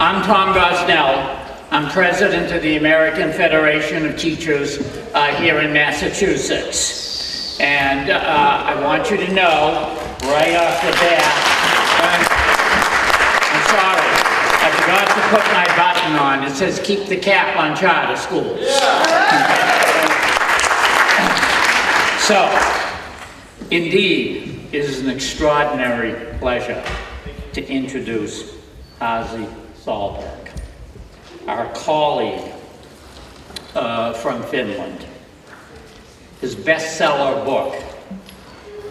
I'm Tom Gosnell. I'm president of the American Federation of Teachers here in Massachusetts. And I want you to know right off the bat, I'm sorry, I forgot to put my button on. It says keep the cap on charter schools. So, indeed, it is an extraordinary pleasure to introduce Pasi Sahlberg, our colleague from Finland. His bestseller book,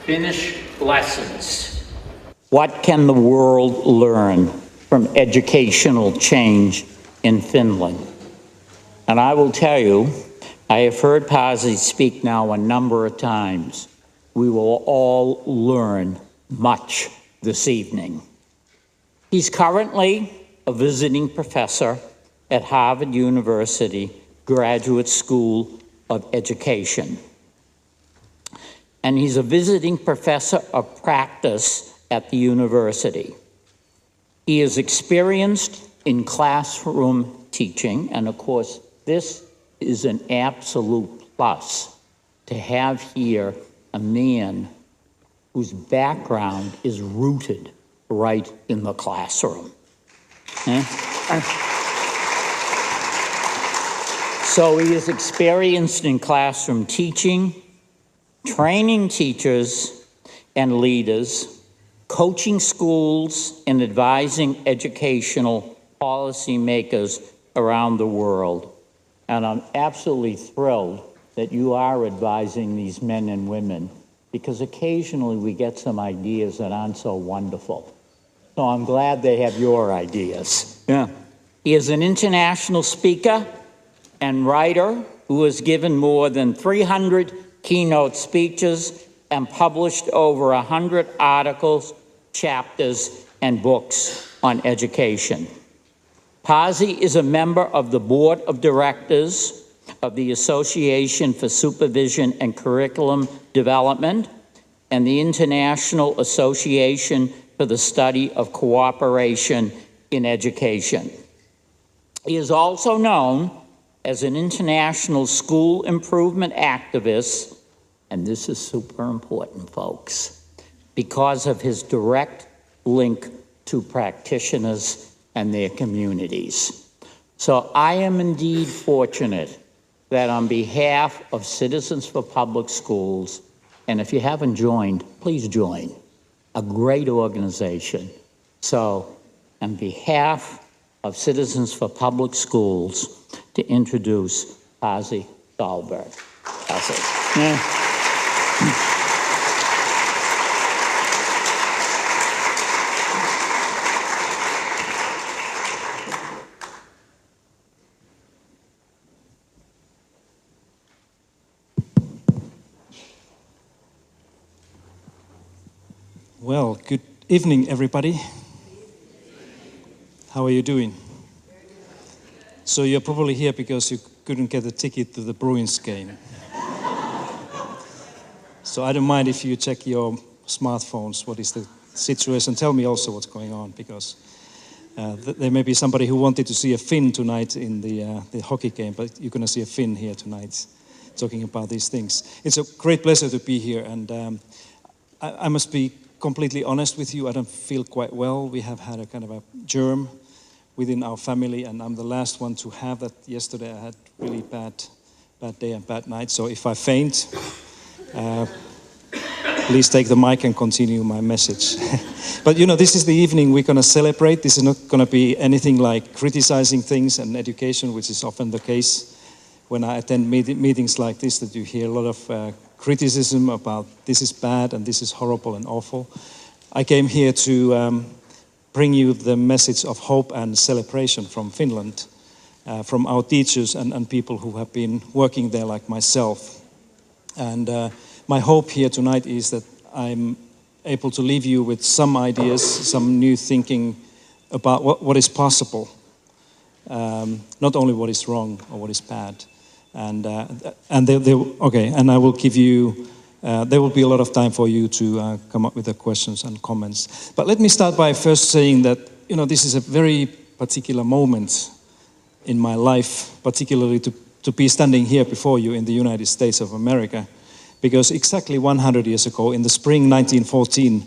Finnish Lessons. What can the world learn from educational change in Finland? And I will tell you, I have heard Pasi speak now a number of times. We will all learn much this evening. He's currently a visiting professor at Harvard University Graduate School of Education. And he's a visiting professor of practice at the university. He is experienced in classroom teaching, and of course, this is an absolute plus to have here a man whose background is rooted right in the classroom. So he is experienced in classroom teaching, training teachers and leaders, coaching schools, and advising educational policymakers around the world. And I'm absolutely thrilled that you are advising these men and women, because occasionally we get some ideas that aren't so wonderful. So I'm glad they have your ideas. Yeah. He is an international speaker and writer who has given more than 300 keynote speeches and published over 100 articles, chapters, and books on education. Pasi is a member of the board of directors of the Association for Supervision and Curriculum Development and the International Association for the Study of Cooperation in Education. He is also known as an international school improvement activist, and this is super important, folks, because of his direct link to practitioners and their communities. So I am indeed fortunate that on behalf of Citizens for Public Schools, and if you haven't joined, please join, a great organization. So on behalf of Citizens for Public Schools, to introduce Pasi Sahlberg. Pasi. Yeah. Well, good evening, everybody. How are you doing? So you're probably here because you couldn't get a ticket to the Bruins game. So I don't mind if you check your smartphones, what is the situation. Tell me also what's going on, because there may be somebody who wanted to see a Finn tonight in the hockey game, but you're going to see a Finn here tonight talking about these things. It's a great pleasure to be here, and I must be completely honest with you, I don't feel quite well. We have had a kind of a germ within our family, and I'm the last one to have that. Yesterday I had really bad day and bad night, so if I faint, please take the mic and continue my message. But you know, this is the evening we're going to celebrate. This is not going to be anything like criticizing things and education, which is often the case when I attend meetings like this, that you hear a lot of criticism about this is bad and this is horrible and awful. I came here to bring you the message of hope and celebration from Finland, from our teachers and people who have been working there like myself. And my hope here tonight is that I'm able to leave you with some ideas, some new thinking about what is possible, not only what is wrong or what is bad. And and I will give you. There will be a lot of time for you to come up with the questions and comments. But let me start by first saying that this is a very particular moment in my life, particularly to be standing here before you in the United States of America, because exactly 100 years ago, in the spring 1914,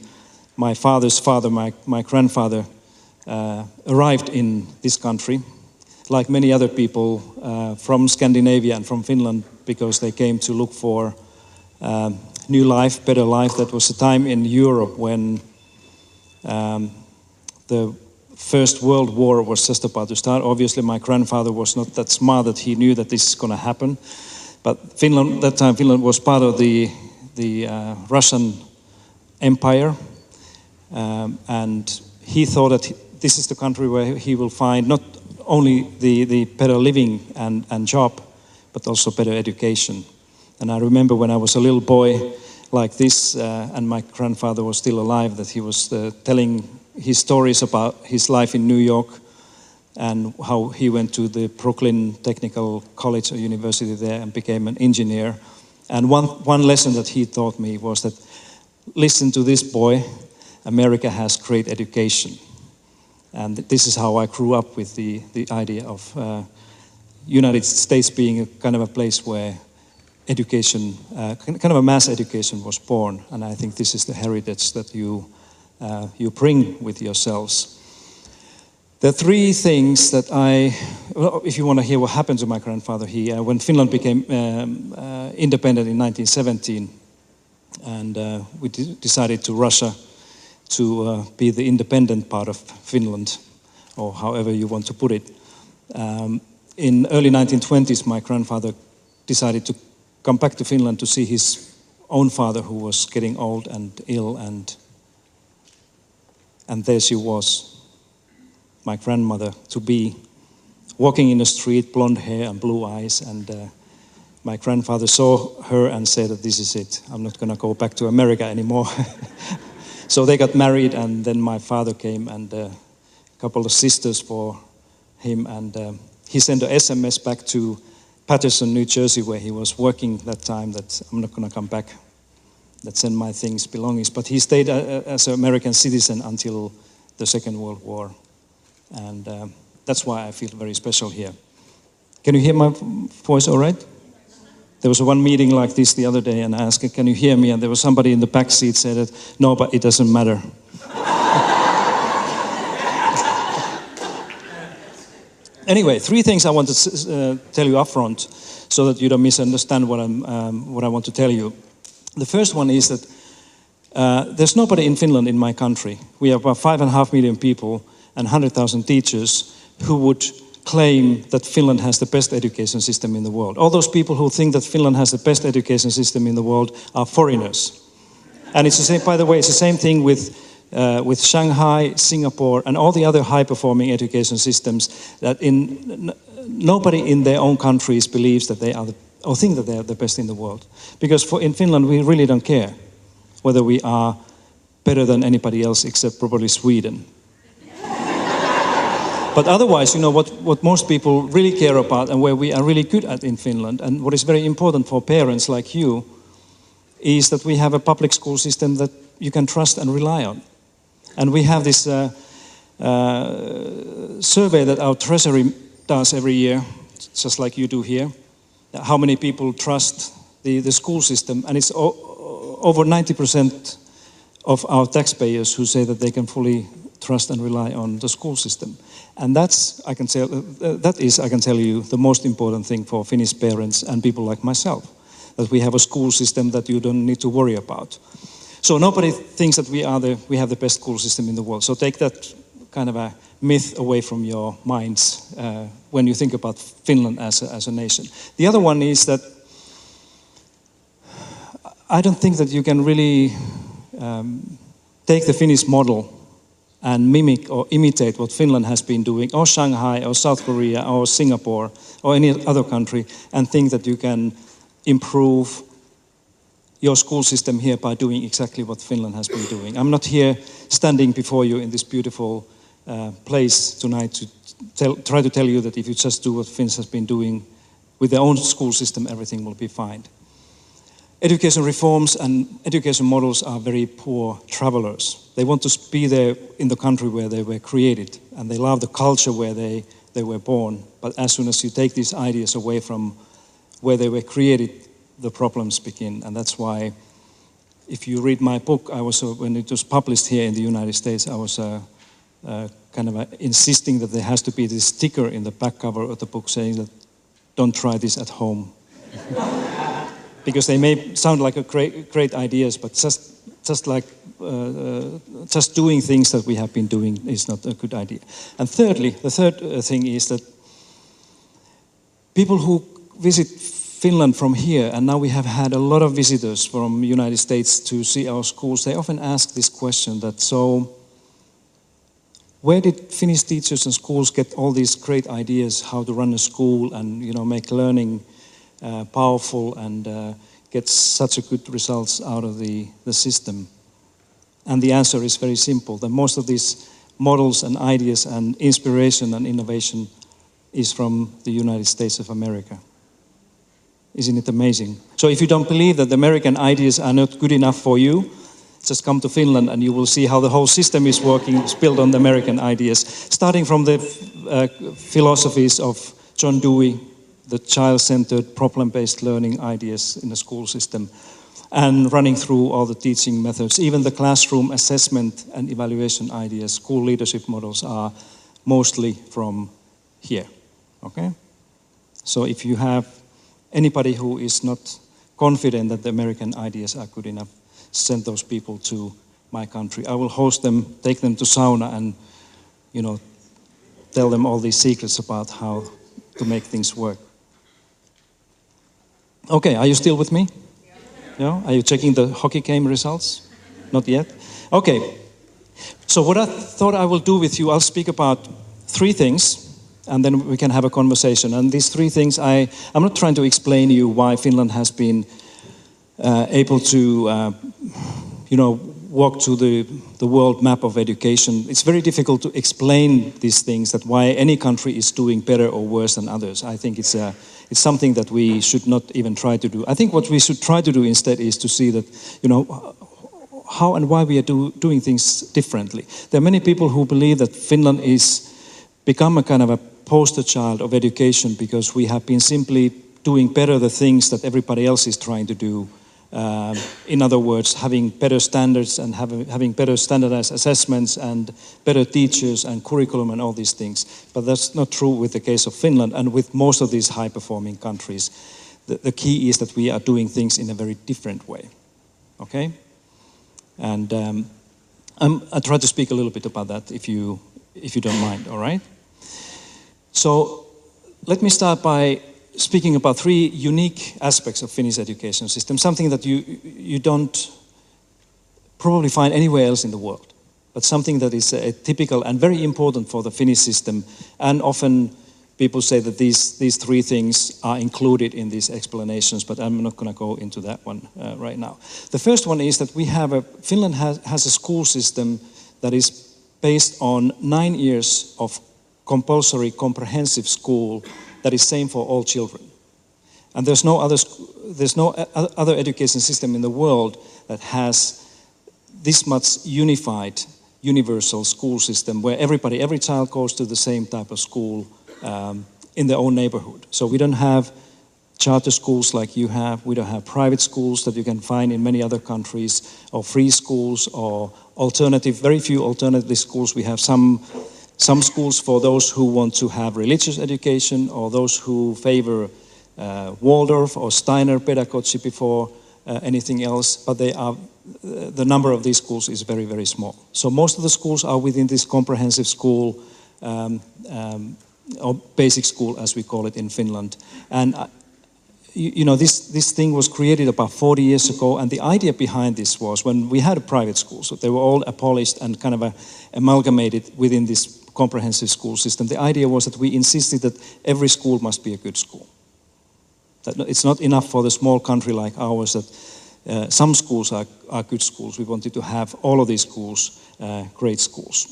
my father's father, my grandfather, arrived in this country, like many other people from Scandinavia and from Finland, because they came to look for new life, better life. That was a time in Europe when the First World War was just about to start. Obviously, my grandfather was not that smart that he knew that this is going to happen. But Finland, that time, Finland was part of the Russian Empire, and he thought that this is the country where he will find not only the better living and job, but also better education. And I remember when I was a little boy like this, and my grandfather was still alive, that he was telling his stories about his life in New York and how he went to the Brooklyn Technical College or University there and became an engineer. And one lesson that he taught me was that, listen to this boy, America has great education. And this is how I grew up with the idea of United States being a kind of a place where education, kind of a mass education was born. And I think this is the heritage that you bring with yourselves. There are three things that if you want to hear what happened to my grandfather, when Finland became independent in 1917, and we decided to Russia to be the independent part of Finland, or however you want to put it. In early 1920s, my grandfather decided to come back to Finland to see his own father, who was getting old and ill, and there she was, my grandmother to be, walking in the street, blonde hair and blue eyes, and my grandfather saw her and said that this is it, I'm not going to go back to America anymore. So they got married, and then my father came, and a couple of sisters for him, and he sent an SMS back to Patterson, New Jersey, where he was working that time, that I'm not going to come back, that send my things, belongings. But he stayed as an American citizen until the Second World War. And that's why I feel very special here. Can you hear my voice all right? There was one meeting like this the other day, and I asked, can you hear me? And there was somebody in the back seat said that, no, but it doesn't matter. Anyway, three things I want to tell you up front so that you don't misunderstand what I want to tell you. The first one is that there's nobody in Finland, in my country. We have about 5.5 million people and 100,000 teachers who would claim that Finland has the best education system in the world. All those people who think that Finland has the best education system in the world are foreigners. And it's the same, by the way, it's the same thing with Shanghai, Singapore, and all the other high-performing education systems, that nobody in their own countries believes that they are or think that they are the best in the world. Because in Finland, we really don't care whether we are better than anybody else except probably Sweden. But otherwise, what most people really care about and where we are really good at in Finland, and what is very important for parents like you, is that we have a public school system that you can trust and rely on. And we have this survey that our treasury does every year, just like you do here, how many people trust the school system, and it's over 90% of our taxpayers who say that they can fully trust and rely on the school system. And that is, I can tell you, the most important thing for Finnish parents and people like myself, that we have a school system that you don't need to worry about. So nobody thinks that we have the best school system in the world. So take that kind of a myth away from your minds when you think about Finland as a nation. The other one is that I don't think that you can really take the Finnish model and mimic or imitate what Finland has been doing, or Shanghai, or South Korea, or Singapore, or any other country, and think that you can improve your school system here by doing exactly what Finland has been doing. I'm not here standing before you in this beautiful place tonight to try to tell you that if you just do what Finns has been doing with their own school system, everything will be fine. Education reforms and education models are very poor travelers. They want to be there in the country where they were created, and they love the culture where they were born. But as soon as you take these ideas away from where they were created, the problems begin. And that's why, if you read my book, when it was published here in the United States, I was insisting that there has to be this sticker in the back cover of the book saying that, don't try this at home. Because they may sound like great ideas, but just doing things that we have been doing is not a good idea. And thirdly, the third thing is that people who visit Finland from here, and now we have had a lot of visitors from the United States to see our schools, they often ask this question that, so where did Finnish teachers and schools get all these great ideas how to run a school and make learning powerful and get such a good results out of the system? And the answer is very simple, that most of these models and ideas and inspiration and innovation is from the United States of America. Isn't it amazing? So if you don't believe that the American ideas are not good enough for you, just come to Finland and you will see how the whole system is working. It's built on the American ideas, starting from the philosophies of John Dewey, the child-centered, problem-based learning ideas in the school system, and running through all the teaching methods. Even the classroom assessment and evaluation ideas, school leadership models are mostly from here, okay? So if you have anybody who is not confident that the American ideas are good enough, send those people to my country. I will host them, take them to sauna and, tell them all these secrets about how to make things work. Okay, are you still with me? Yeah. Are you checking the hockey game results? Not yet? Okay. So what I thought I will do with you, I'll speak about 3 things, and then we can have a conversation. And these 3 things, I'm not trying to explain to you why Finland has been able to, walk to the world map of education. It's very difficult to explain these things, that why any country is doing better or worse than others. I think it's something that we should not even try to do. I think what we should try to do instead is to see that, how and why we are doing things differently. There are many people who believe that Finland is become a kind of a poster child of education because we have been simply doing better the things that everybody else is trying to do. In other words, having better standards and having better standardized assessments and better teachers and curriculum and all these things. But that's not true with the case of Finland and with most of these high-performing countries. The key is that we are doing things in a very different way. Okay? And I'll try to speak a little bit about that if you don't mind, all right? So let me start by speaking about 3 unique aspects of Finnish education system, something that you don't probably find anywhere else in the world, but something that is typical and very important for the Finnish system. And often people say that these 3 things are included in these explanations, but I'm not going to go into that one right now. The first one is that Finland has a school system that is based on 9 years of compulsory comprehensive school that is same for all children. And there's no other education system in the world that has this much unified, universal school system where every child goes to the same type of school in their own neighborhood. So we don't have charter schools like you have. We don't have private schools that you can find in many other countries, or free schools, or very few alternative schools. We have some schools for those who want to have religious education, or those who favor Waldorf or Steiner pedagogy before anything else, but the number of these schools is very, very small. So most of the schools are within this comprehensive school, or basic school as we call it in Finland. And this thing was created about 40 years ago, and the idea behind this was when we had a private school, so they were all abolished and kind of amalgamated within this comprehensive school system. The idea was that we insisted that every school must be a good school. That it's not enough for the small country like ours that some schools are good schools. We wanted to have all of these schools great schools.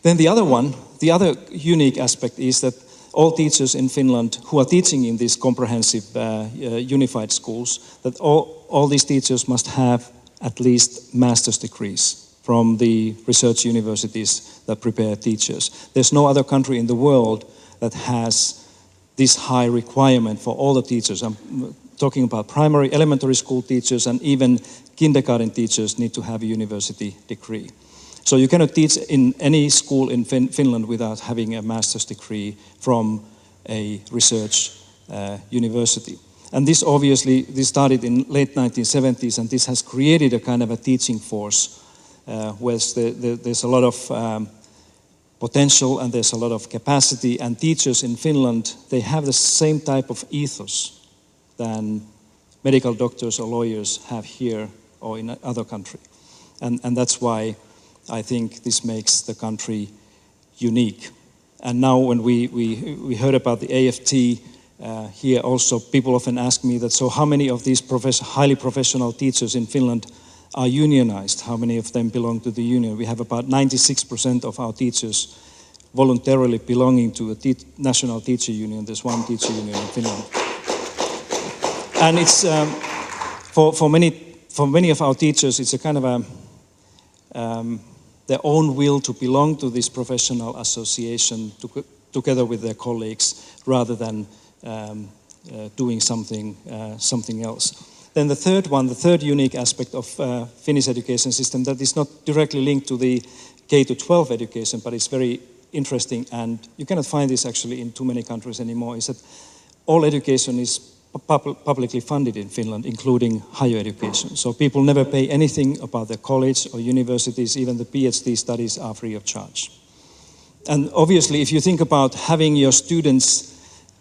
Then the other unique aspect is that all teachers in Finland who are teaching in these comprehensive unified schools, that all these teachers must have at least master's degrees from the research universities that prepare teachers. There's no other country in the world that has this high requirement for all the teachers. I'm talking about primary, elementary school teachers, and even kindergarten teachers need to have a university degree. So you cannot teach in any school in Finland without having a master's degree from a research university. And this started in late 1970s, and this has created a kind of a teaching force where there's a lot of potential and there's a lot of capacity, and teachers in Finland, they have the same type of ethos than medical doctors or lawyers have here or in other country. And that's why I think this makes the country unique. And now when we heard about the AFT here also, people often ask me that, so how many of these highly professional teachers in Finland are unionized? How many of them belong to the union? We have about 96% of our teachers voluntarily belonging to a national teacher union. There's one teacher union in Finland. And it's, for many of our teachers, it's a kind of their own will to belong to this professional association together with their colleagues rather than doing something else. Then the third unique aspect of Finnish education system that is not directly linked to the K-12 education, but it's very interesting, and you cannot find this actually in too many countries anymore, is that all education is publicly funded in Finland, including higher education. So people never pay anything about their college or universities, even the PhD studies are free of charge. And obviously, if you think about having your students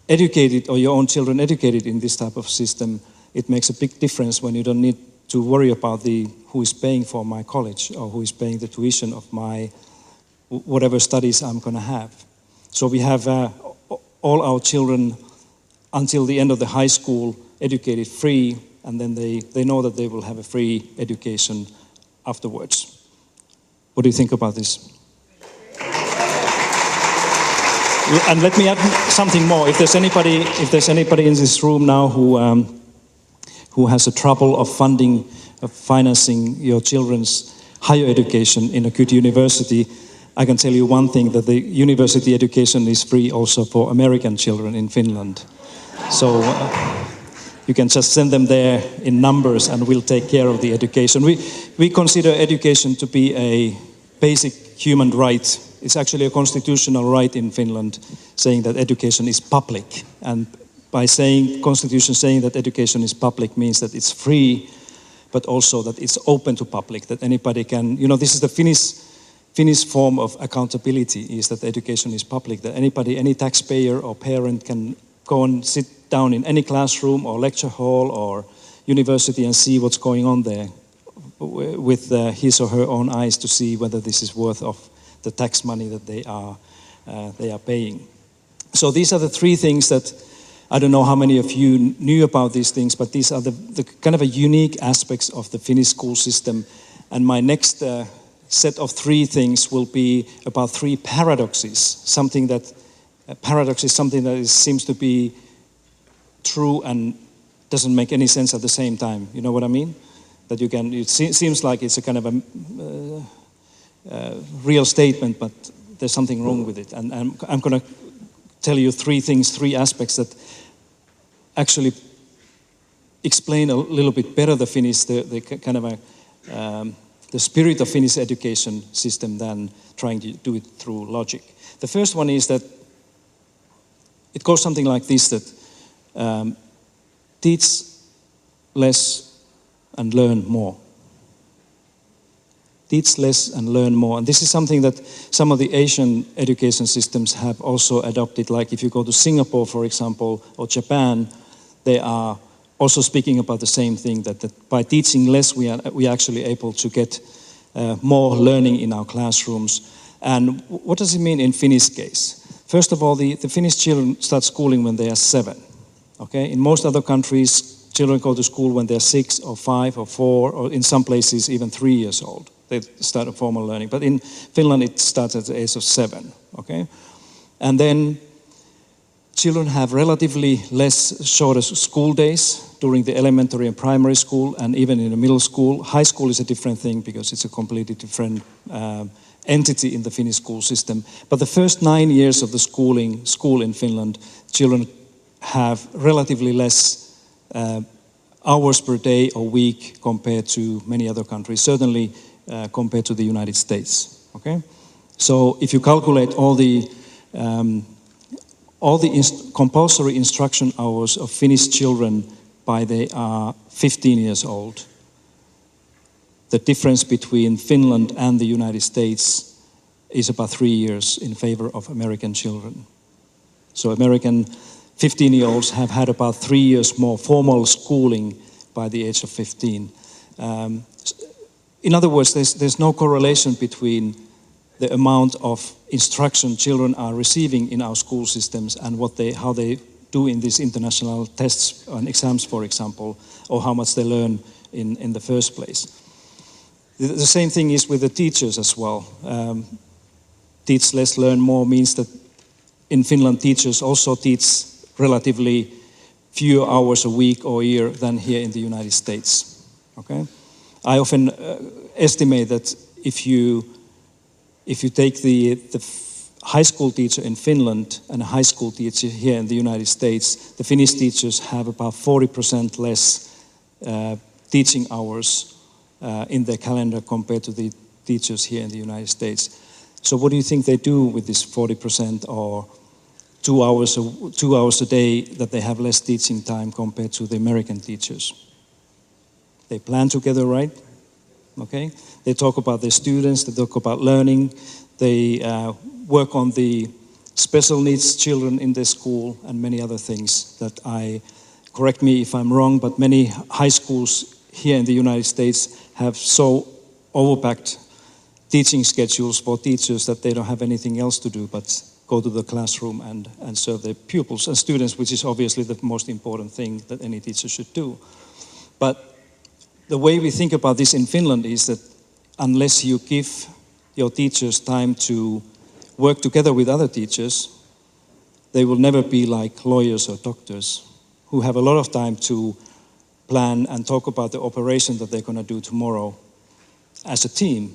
educated or your own children educated in this type of system, it makes a big difference when you don't need to worry about who is paying for my college or who is paying the tuition of my whatever studies I'm going to have. So we have all our children until the end of the high school educated free, and then they know that they will have a free education afterwards. What do you think about this? And let me add something more. If there's anybody in this room now who has a trouble of financing your children's higher education in a good university, I can tell you one thing, that the university education is free also for American children in Finland. So you can just send them there in numbers and we'll take care of the education. We consider education to be a basic human right. It's actually a constitutional right in Finland, saying that education is public. And by saying, constitution saying that education is public means that it's free, but also that it's open to public, that anybody can, this is the Finnish form of accountability, is that education is public, that anybody, any taxpayer or parent can go and sit down in any classroom or lecture hall or university and see what's going on there with his or her own eyes to see whether this is worth of the tax money that they are paying. So these are the three things that, I don't know how many of you knew about these things, but these are the kind of a unique aspects of the Finnish school system. And my next set of three things will be about three paradoxes. Paradox is something that seems to be true and doesn't make any sense at the same time. You know what I mean? That it seems like it's a kind of a real statement, but there's something wrong with it. And I'm going to tell you three aspects that actually explain a little bit better the Finnish, the kind of the spirit of Finnish education system than trying to do it through logic. The first one is that it goes something like this, that teach less and learn more. Teach less and learn more. And this is something that some of the Asian education systems have also adopted. Like if you go to Singapore, for example, or Japan, they are also speaking about the same thing, that by teaching less, we are actually able to get more learning in our classrooms. And what does it mean in Finnish case? First of all, the Finnish children start schooling when they are 7. Okay? In most other countries, Children go to school when they're 6 or 5 or 4, or in some places even 3 years old. They start formal learning. But in Finland, it starts at the age of 7, okay? And then children have relatively shorter school days during the elementary and primary school, and even in the middle school. High school is a different thing because it's a completely different entity in the Finnish school system. But the first 9 years of the school in Finland, children have relatively less hours per day or week compared to many other countries, certainly compared to the United States. Okay, so if you calculate all the compulsory instruction hours of Finnish children by they are 15 years old, the difference between Finland and the United States is about 3 years in favor of American children. So American 15-year-olds have had about 3 years more formal schooling by the age of 15. In other words, there's no correlation between the amount of instruction children are receiving in our school systems and how they do in these international tests and exams, for example, or how much they learn in the first place. The same thing is with the teachers as well. Teach less, learn more means that in Finland teachers also teach relatively fewer hours a week or year than here in the United States. Okay, I often estimate that if you take the high school teacher in Finland and a high school teacher here in the United States, the Finnish teachers have about 40% less teaching hours in their calendar compared to the teachers here in the United States. So what do you think they do with this 40% or 2 hours a day that they have less teaching time compared to the American teachers? They plan together, right? Okay. They talk about their students, they talk about learning, they work on the special needs children in their school and many other things that correct me if I'm wrong, but many high schools here in the United States have so overpacked teaching schedules for teachers that they don't have anything else to do but go to the classroom and serve their pupils and students, which is obviously the most important thing that any teacher should do. But the way we think about this in Finland is that unless you give your teachers time to work together with other teachers, they will never be like lawyers or doctors who have a lot of time to plan and talk about the operation that they're going to do tomorrow as a team,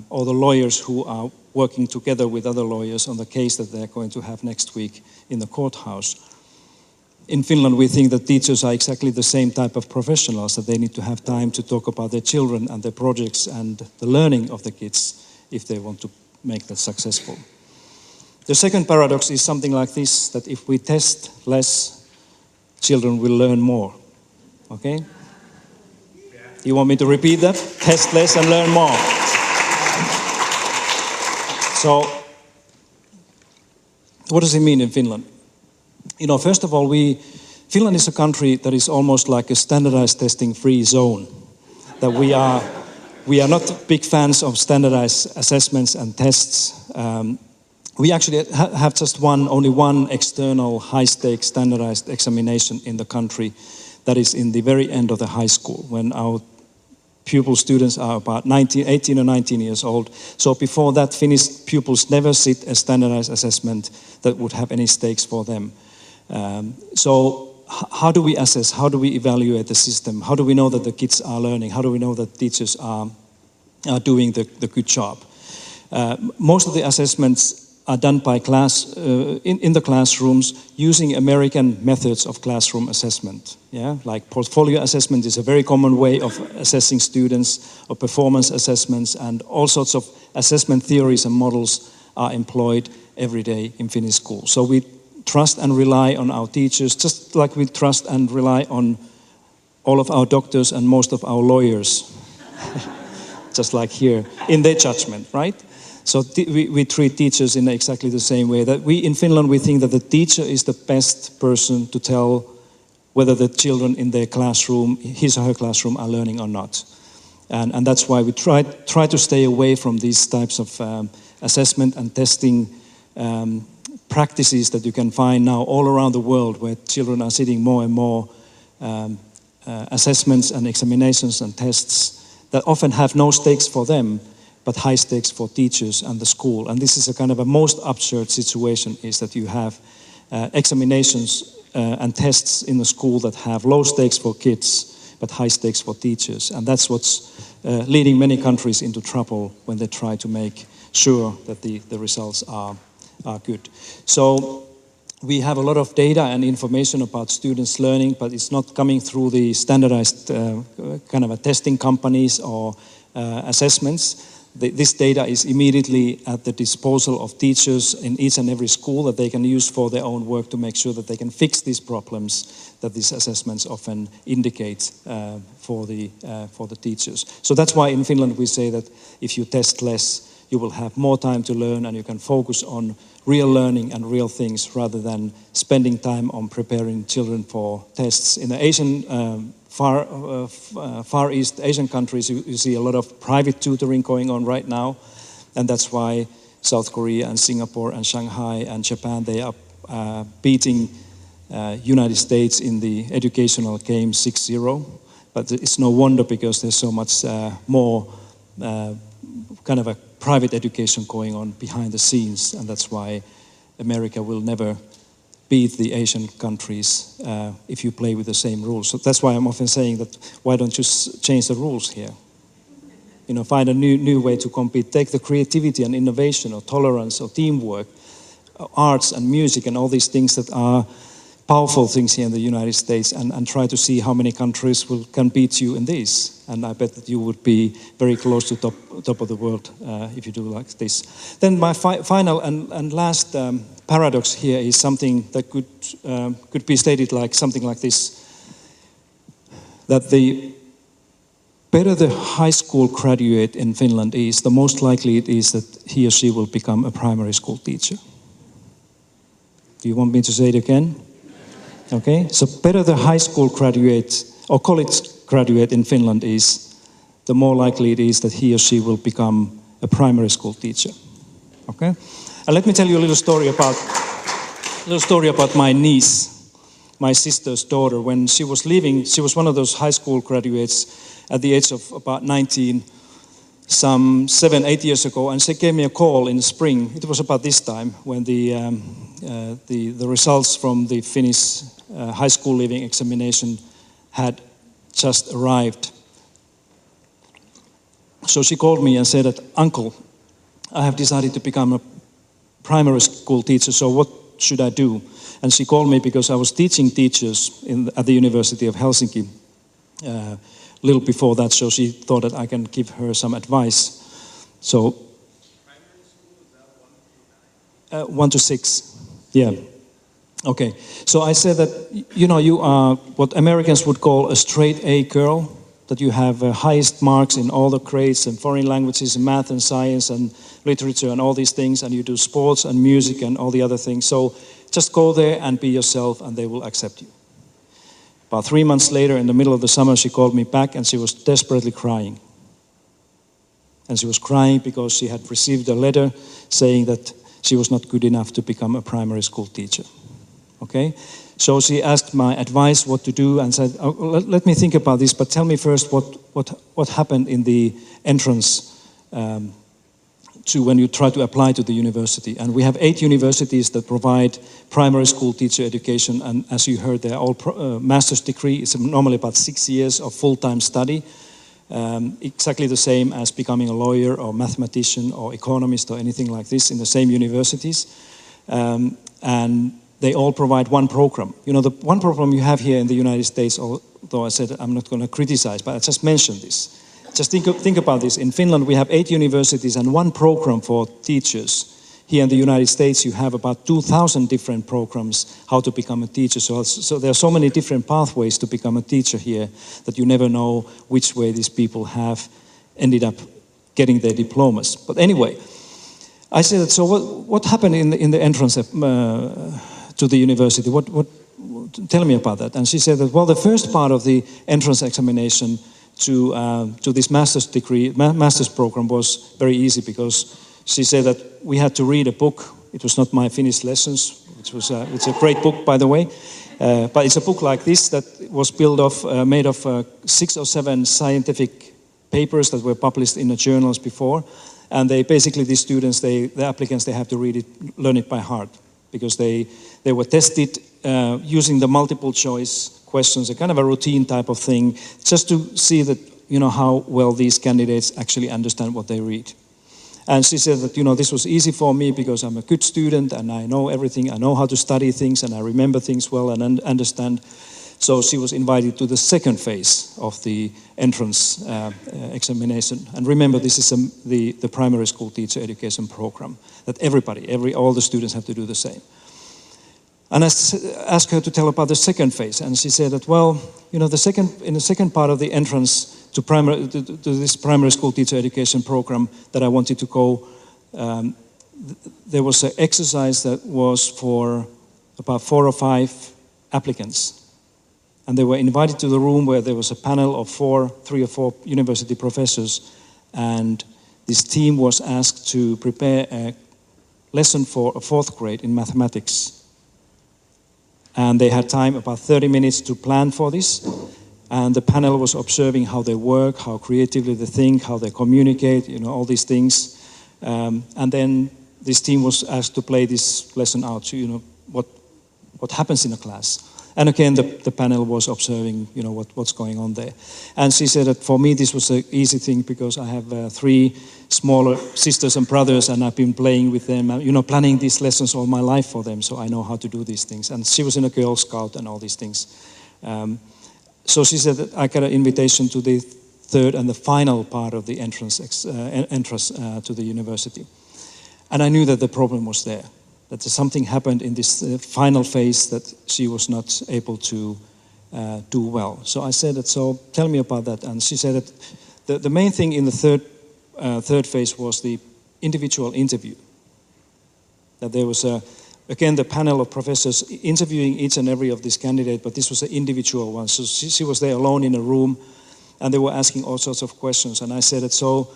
or the lawyers who are working together with other lawyers on the case that they're going to have next week in the courthouse. In Finland, we think that teachers are exactly the same type of professionals, that they need to have time to talk about their children and their projects and the learning of the kids if they want to make that successful. The second paradox is something like this, that if we test less, children will learn more. Okay? You want me to repeat that? Test less and learn more. So, what does it mean in Finland? First of all, Finland is a country that is almost like a standardized testing free zone. That we are not big fans of standardized assessments and tests. We actually have only one external high-stakes standardized examination in the country that is in the very end of the high school, when our students are about 18 or 19 years old. So before that, Finnish pupils never sit a standardized assessment that would have any stakes for them. So how do we assess? How do we evaluate the system? How do we know that the kids are learning? How do we know that teachers are doing the good job? Most of the assessments are done by in the classrooms using American methods of classroom assessment. Yeah, like portfolio assessment is a very common way of assessing students, or performance assessments, and all sorts of assessment theories and models are employed every day in Finnish schools. So we trust and rely on our teachers, just like we trust and rely on all of our doctors and most of our lawyers, just like here, in their judgment, right? So we treat teachers in exactly the same way. That in Finland, we think that the teacher is the best person to tell whether the children in their classroom, his or her classroom, are learning or not. And that's why we try to stay away from these types of assessment and testing practices that you can find now all around the world, where children are sitting more and more assessments and examinations and tests that often have no stakes for them, but high stakes for teachers and the school. And this is a kind of a most absurd situation, is that you have examinations and tests in the school that have low stakes for kids, but high stakes for teachers. And that's what's leading many countries into trouble when they try to make sure that the results are good. So we have a lot of data and information about students' learning, but it's not coming through the standardized kind of a testing companies or assessments. This data is immediately at the disposal of teachers in each and every school that they can use for their own work to make sure that they can fix these problems that these assessments often indicate for the teachers. So that's why in Finland we say that if you test less, you will have more time to learn and you can focus on real learning and real things rather than spending time on preparing children for tests. In the Asian Far East Asian countries, you see a lot of private tutoring going on right now, and that's why South Korea and Singapore and Shanghai and Japan, they are beating United States in the educational game 6-0. But it's no wonder, because there's so much more kind of a private education going on behind the scenes, and that's why America will never beat the Asian countries if you play with the same rules. So that's why I'm often saying that, why don't you change the rules here? You know, find a new way to compete. Take the creativity and innovation or tolerance or teamwork, arts and music and all these things that are powerful things here in the United States, and try to see how many countries can beat you in this. And I bet that you would be very close to top of the world if you do like this. Then my final and last paradox here is something that could be stated like something like this: that the better the high school graduate in Finland is, the most likely it is that he or she will become a primary school teacher. Do you want me to say it again? Okay, so better the high school graduate or college graduate in Finland is, the more likely it is that he or she will become a primary school teacher. Okay, and let me tell you a little story about my niece, my sister's daughter. When she was leaving, she was one of those high school graduates at the age of about 19, some 7-8 years ago, and she gave me a call in the spring. It was about this time when the results from the Finnish high school leaving examination had just arrived. So she called me and said that, "Uncle, I have decided to become a primary school teacher, so what should I do?" And she called me because I was teaching teachers at the University of Helsinki a little before that, so she thought that I can give her some advice. So, primary school, is that 1 to 6? Yeah. Okay. So I said that, you know, you are what Americans would call a straight A girl, that you have highest marks in all the grades and foreign languages and math and science and literature and all these things, and you do sports and music and all the other things. So just go there and be yourself and they will accept you. About 3 months later, in the middle of the summer, she called me back and she was desperately crying. And she was crying because she had received a letter saying that she was not good enough to become a primary school teacher. Okay? So she asked my advice what to do and said, oh, let me think about this, but tell me first what happened in the entrance to when you try to apply to the university. And we have 8 universities that provide primary school teacher education, and as you heard, they're all master's degree. It's normally about 6 years of full-time study, exactly the same as becoming a lawyer or mathematician or economist or anything like this in the same universities. And they all provide one program. You know, the one program you have here in the United States, although I said I'm not going to criticize, but I just mentioned this. Just think about this. In Finland, we have 8 universities and one program for teachers. Here in the United States, you have about 2,000 different programs how to become a teacher. So there are so many different pathways to become a teacher here that you never know which way these people have ended up getting their diplomas. But anyway, I said, so what happened in the entrance to the university? Tell me about that. And she said that, well, the first part of the entrance examination to this master's program was very easy, because she said that we had to read a book. It was not my Finnish lessons, which was it's a great book, by the way. But it's a book like this that was made of 6 or 7 scientific papers that were published in the journals before. And these students, the applicants, they have to learn it by heart, because they were tested using the multiple choice questions, a kind of a routine type of thing, just to see that, how well these candidates actually understand what they read. And she said that, this was easy for me because I'm a good student and I know everything, I know how to study things and I remember things well and understand. So she was invited to the second phase of the entrance examination. And remember, this is the primary school teacher education program, that all the students have to do the same. And I asked her to tell about the second phase, and she said that, in the second part of the entrance to this primary school teacher education program that I wanted to go, there was an exercise that was for about 4 or 5 applicants. And they were invited to the room where there was a panel of 3 or 4 university professors, and this team was asked to prepare a lesson for a 4th grade in mathematics. And they had time, about 30 minutes, to plan for this. And the panel was observing how they work, how creatively they think, how they communicate, all these things. And then this team was asked to play this lesson out, what happens in a class. And again, the panel was observing, what's going on there. And she said that for me, this was an easy thing because I have 3 smaller sisters and brothers, and I've been playing with them, planning these lessons all my life for them, so I know how to do these things. And she was in a Girl Scout and all these things. So she said that I got an invitation to the third and the final part of the entrance to the university. And I knew that the problem was there, that something happened in this final phase that she was not able to do well. So I said that, so tell me about that. And she said that the main thing in the third phase was the individual interview. That there was, again, the panel of professors interviewing each and every of these candidates, but this was an individual one. So she was there alone in a room, and they were asking all sorts of questions. And I said that, so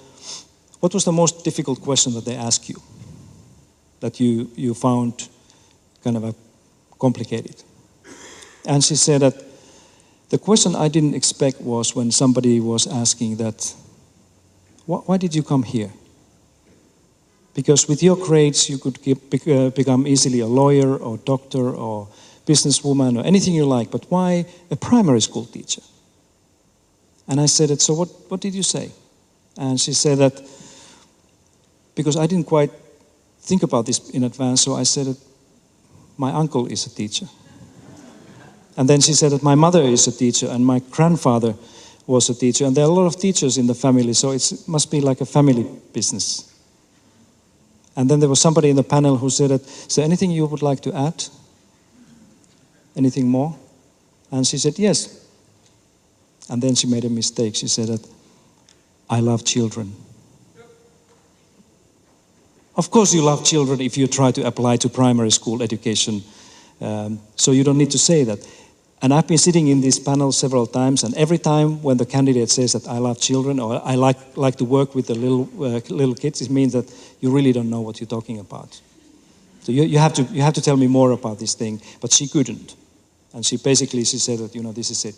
what was the most difficult question that they asked you, that you found kind of complicated? And she said that the question I didn't expect was when somebody was asking that, why did you come here? Because with your grades, you could become easily a lawyer or doctor or businesswoman or anything you like, but why a primary school teacher? And I said, so what did you say? And she said that, because I didn't quite think about this in advance, so I said that my uncle is a teacher. And then she said that my mother is a teacher and my grandfather was a teacher, and there are a lot of teachers in the family, so it must be like a family business. And then there was somebody in the panel who said, is there anything you would like to add? Anything more? And she said, yes. And then she made a mistake. She said that, I love children. Of course you love children if you try to apply to primary school education. So you don't need to say that. And I've been sitting in this panel several times, and every time when the candidate says that I love children or I like to work with the little kids, it means that you really don't know what you're talking about. So you have to tell me more about this thing. But she couldn't. And she said that, this is it.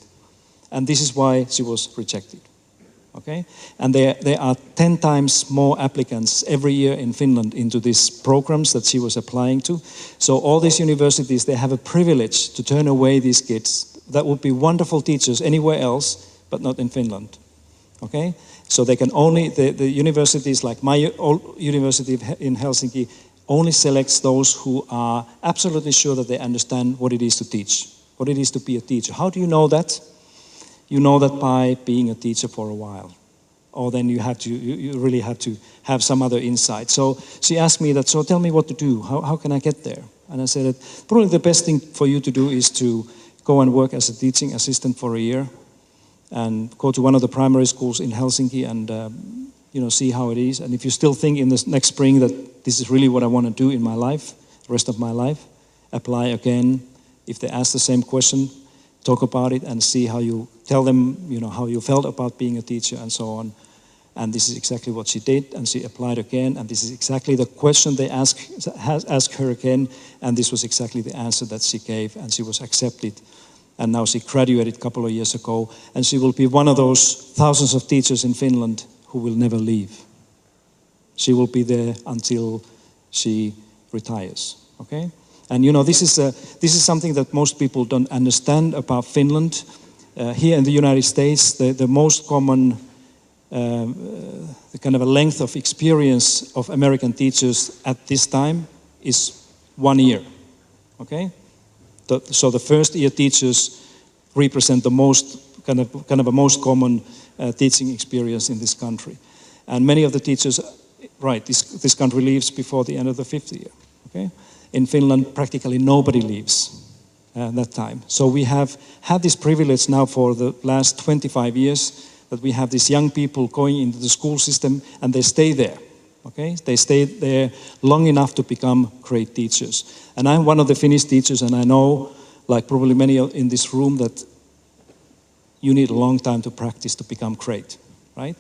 And this is why she was rejected. Okay? And there are 10 times more applicants every year in Finland into these programs that she was applying to. So all these universities, they have a privilege to turn away these kids that would be wonderful teachers anywhere else, but not in Finland. Okay? So they can only, the universities like my university in Helsinki only selects those who are absolutely sure that they understand what it is to teach, what it is to be a teacher. How do you know that? You know that by being a teacher for a while. Or then you really have to have some other insight. So she asked me that, so tell me what to do. How can I get there? And I said that probably the best thing for you to do is to go and work as a teaching assistant for a year and go to one of the primary schools in Helsinki and see how it is. And if you still think in the next spring that this is really what I want to do in my life, the rest of my life, apply again. If they ask the same question, talk about it and see how you tell them, how you felt about being a teacher and so on. And this is exactly what she did, and she applied again, and this is exactly the question they asked her again, and this was exactly the answer that she gave, and she was accepted. And now she graduated a couple of years ago, and she will be one of those thousands of teachers in Finland who will never leave. She will be there until she retires, okay? And you know, this is something that most people don't understand about Finland. Here in the United States, the most common the kind of a length of experience of American teachers at this time is 1 year, okay? So the first year teachers represent the most kind of a most common teaching experience in this country. And many of the teachers, right, this country leaves before the end of the 5th year, okay? In Finland, practically nobody leaves that time. So we have had this privilege now for the last 25 years that we have these young people going into the school system and they stay there, okay? They stay there long enough to become great teachers. And I'm one of the Finnish teachers, and I know, like probably many in this room, that you need a long time to practice to become great, right?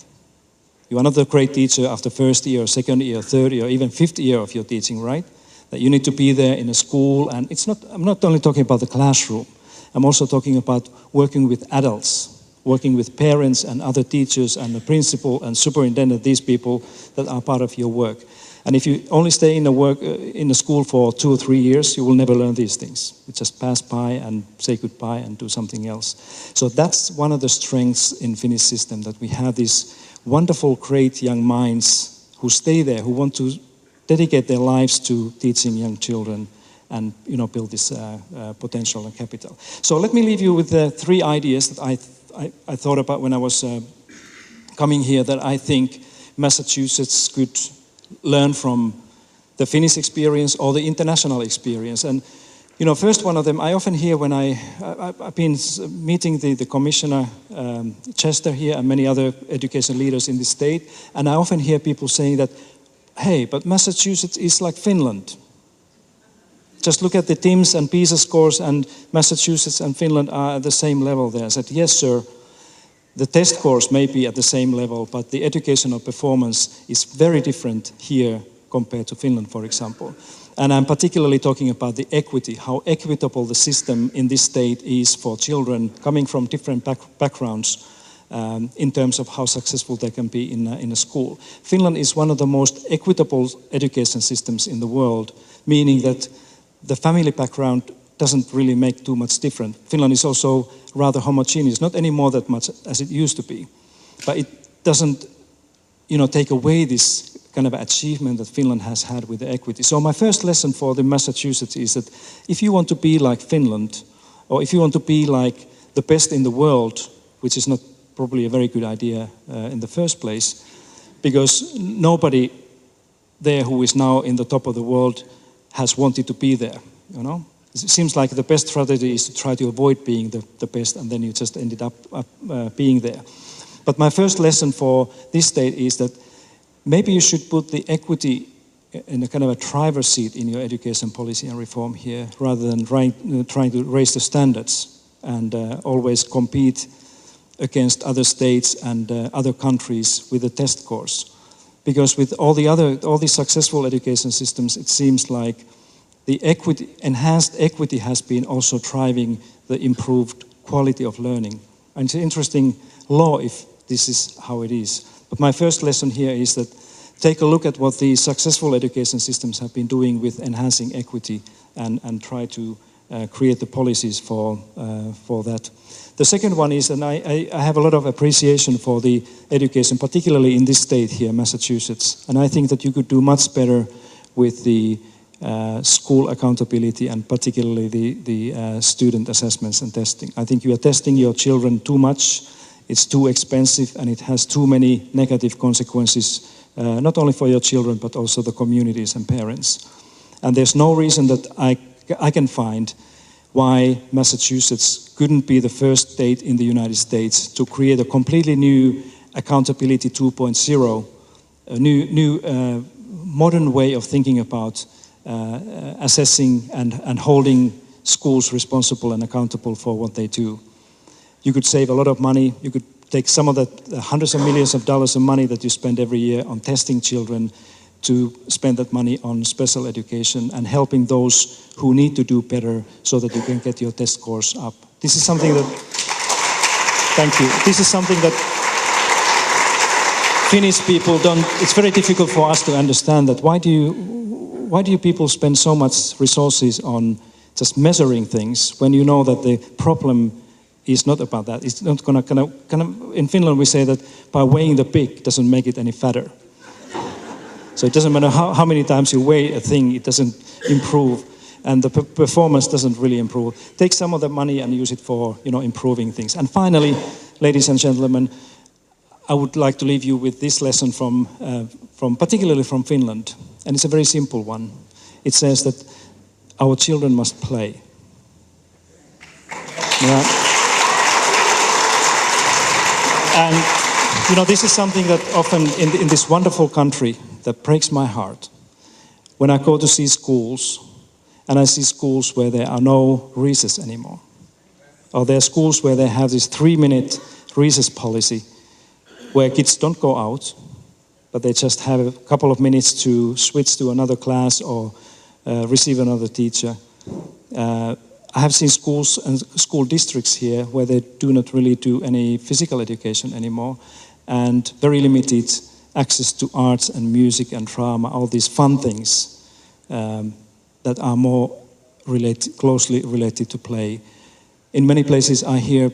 You are not a great teacher after first year, second year, third year, even 5th year of your teaching, right? That you need to be there in a school, and I'm not only talking about the classroom, I'm also talking about working with adults, working with parents and other teachers and the principal and superintendent, these people that are part of your work. And if you only stay in a school for 2 or 3 years, you will never learn these things. You just pass by and say goodbye and do something else. So that's one of the strengths in Finnish system, that we have these wonderful, great young minds who stay there, who want to dedicate their lives to teaching young children and build this potential and capital. So let me leave you with 3 ideas that I thought about when I was coming here, that I think Massachusetts could learn from the Finnish experience or the international experience. And first one of them, I often hear when I've been meeting the commissioner Chester here and many other education leaders in the state, and I often hear people saying that, hey, but Massachusetts is like Finland. Just look at the TIMSS and PISA scores, and Massachusetts and Finland are at the same level there. I said, yes, sir, the test scores may be at the same level, but the educational performance is very different here compared to Finland, for example. And I'm particularly talking about the equity, how equitable the system in this state is for children coming from different backgrounds in terms of how successful they can be in a school. Finland is one of the most equitable education systems in the world, meaning that the family background doesn't really make too much difference. Finland is also rather homogeneous, not anymore that much as it used to be, but it doesn't, take away this kind of achievement that Finland has had with the equity. So my first lesson for the Massachusetts is that if you want to be like Finland, or if you want to be like the best in the world, which is not probably a very good idea in the first place, because nobody there who is now in the top of the world has wanted to be there, It seems like the best strategy is to try to avoid being the best, and then you just ended up being there. But my first lesson for this state is that maybe you should put the equity in a kind of a driver's seat in your education policy and reform here, rather than trying to raise the standards and always compete against other states and other countries with the test scores. Because with all these successful education systems, it seems like the enhanced equity has been also driving the improved quality of learning. And it's an interesting law if this is how it is. But my first lesson here is that take a look at what the successful education systems have been doing with enhancing equity and try to create the policies for that. The second one is, and I have a lot of appreciation for the education, particularly in this state here, Massachusetts, and I think that you could do much better with the school accountability and particularly the student assessments and testing. I think you are testing your children too much, it's too expensive, and it has too many negative consequences, not only for your children but also the communities and parents. And there's no reason that I can find why Massachusetts couldn't be the first state in the United States to create a completely new accountability 2.0, a new modern way of thinking about assessing and holding schools responsible and accountable for what they do. You could save a lot of money, you could take some of the hundreds of millions of dollars of money that you spend every year on testing children to spend that money on special education and helping those who need to do better so that you can get your test scores up. This is something that, thank you, this is something that Finnish people don't, it's very difficult for us to understand that why do you people spend so much resources on just measuring things when you know that the problem is not about that. It's not going to, in Finland we say that by weighing the pig doesn't make it any fatter. So it doesn't matter how many times you weigh a thing, it doesn't improve. And the performance doesn't really improve. Take some of the money and use it for, improving things. And finally, ladies and gentlemen, I would like to leave you with this lesson particularly from Finland. And it's a very simple one. It says that our children must play. Yeah. And, this is something that often in this wonderful country that breaks my heart. When I go to see schools, and I see schools where there are no recess anymore. Or there are schools where they have this 3-minute recess policy, where kids don't go out, but they just have a couple of minutes to switch to another class or receive another teacher. I have seen schools and school districts here where they do not really do any physical education anymore, and very limited access to arts and music and drama, all these fun things that are more closely related to play. In many places I hear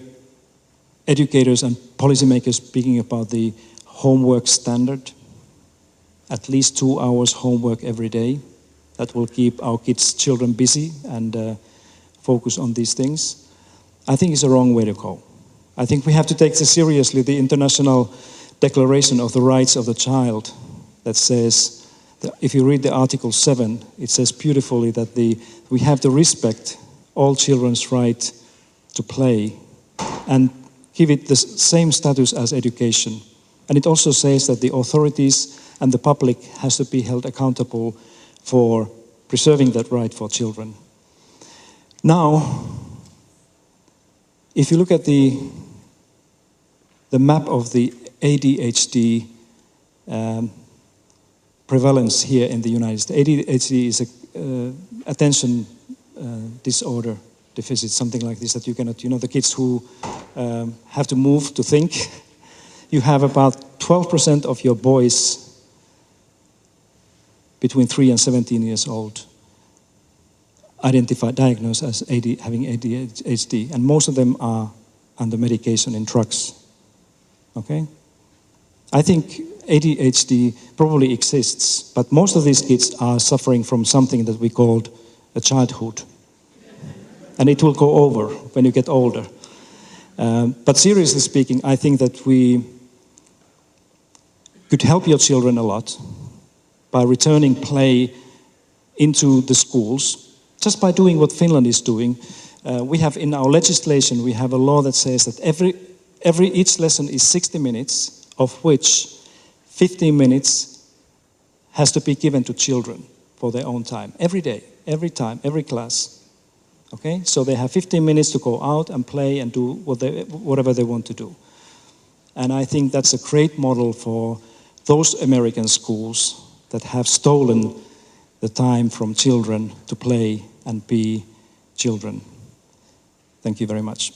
educators and policymakers speaking about the homework standard, at least 2 hours homework every day. That will keep our children busy and focus on these things. I think it's the wrong way to go. I think we have to take this seriously, the International Declaration of the Rights of the Child that says, that if you read the Article 7, it says beautifully that we have to respect all children's right to play and give it the same status as education. And it also says that the authorities and the public has to be held accountable for preserving that right for children. Now, if you look at the map of the ADHD prevalence here in the United States, ADHD is an attention disorder deficit, something like this, that you cannot, the kids who have to move to think. You have about 12% of your boys between 3 and 17 years old diagnosed as having ADHD, and most of them are under medication in drugs. Okay? I think ADHD probably exists, but most of these kids are suffering from something that we called a childhood. And it will go over when you get older. But seriously speaking, I think that we could help your children a lot by returning play into the schools, just by doing what Finland is doing. We have in our legislation, we have a law that says that each lesson is 60 minutes, of which 15 minutes has to be given to children for their own time. Every day, every time, every class. Okay? So they have 15 minutes to go out and play and do whatever they want to do. And I think that's a great model for those American schools that have stolen the time from children to play and be children. Thank you very much.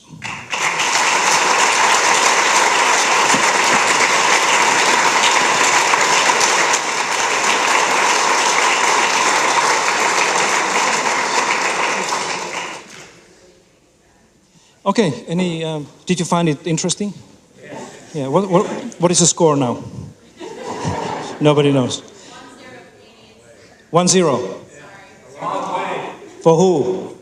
Okay, did you find it interesting? Yes. Yeah, what is the score now? Nobody knows. 1-0. For who?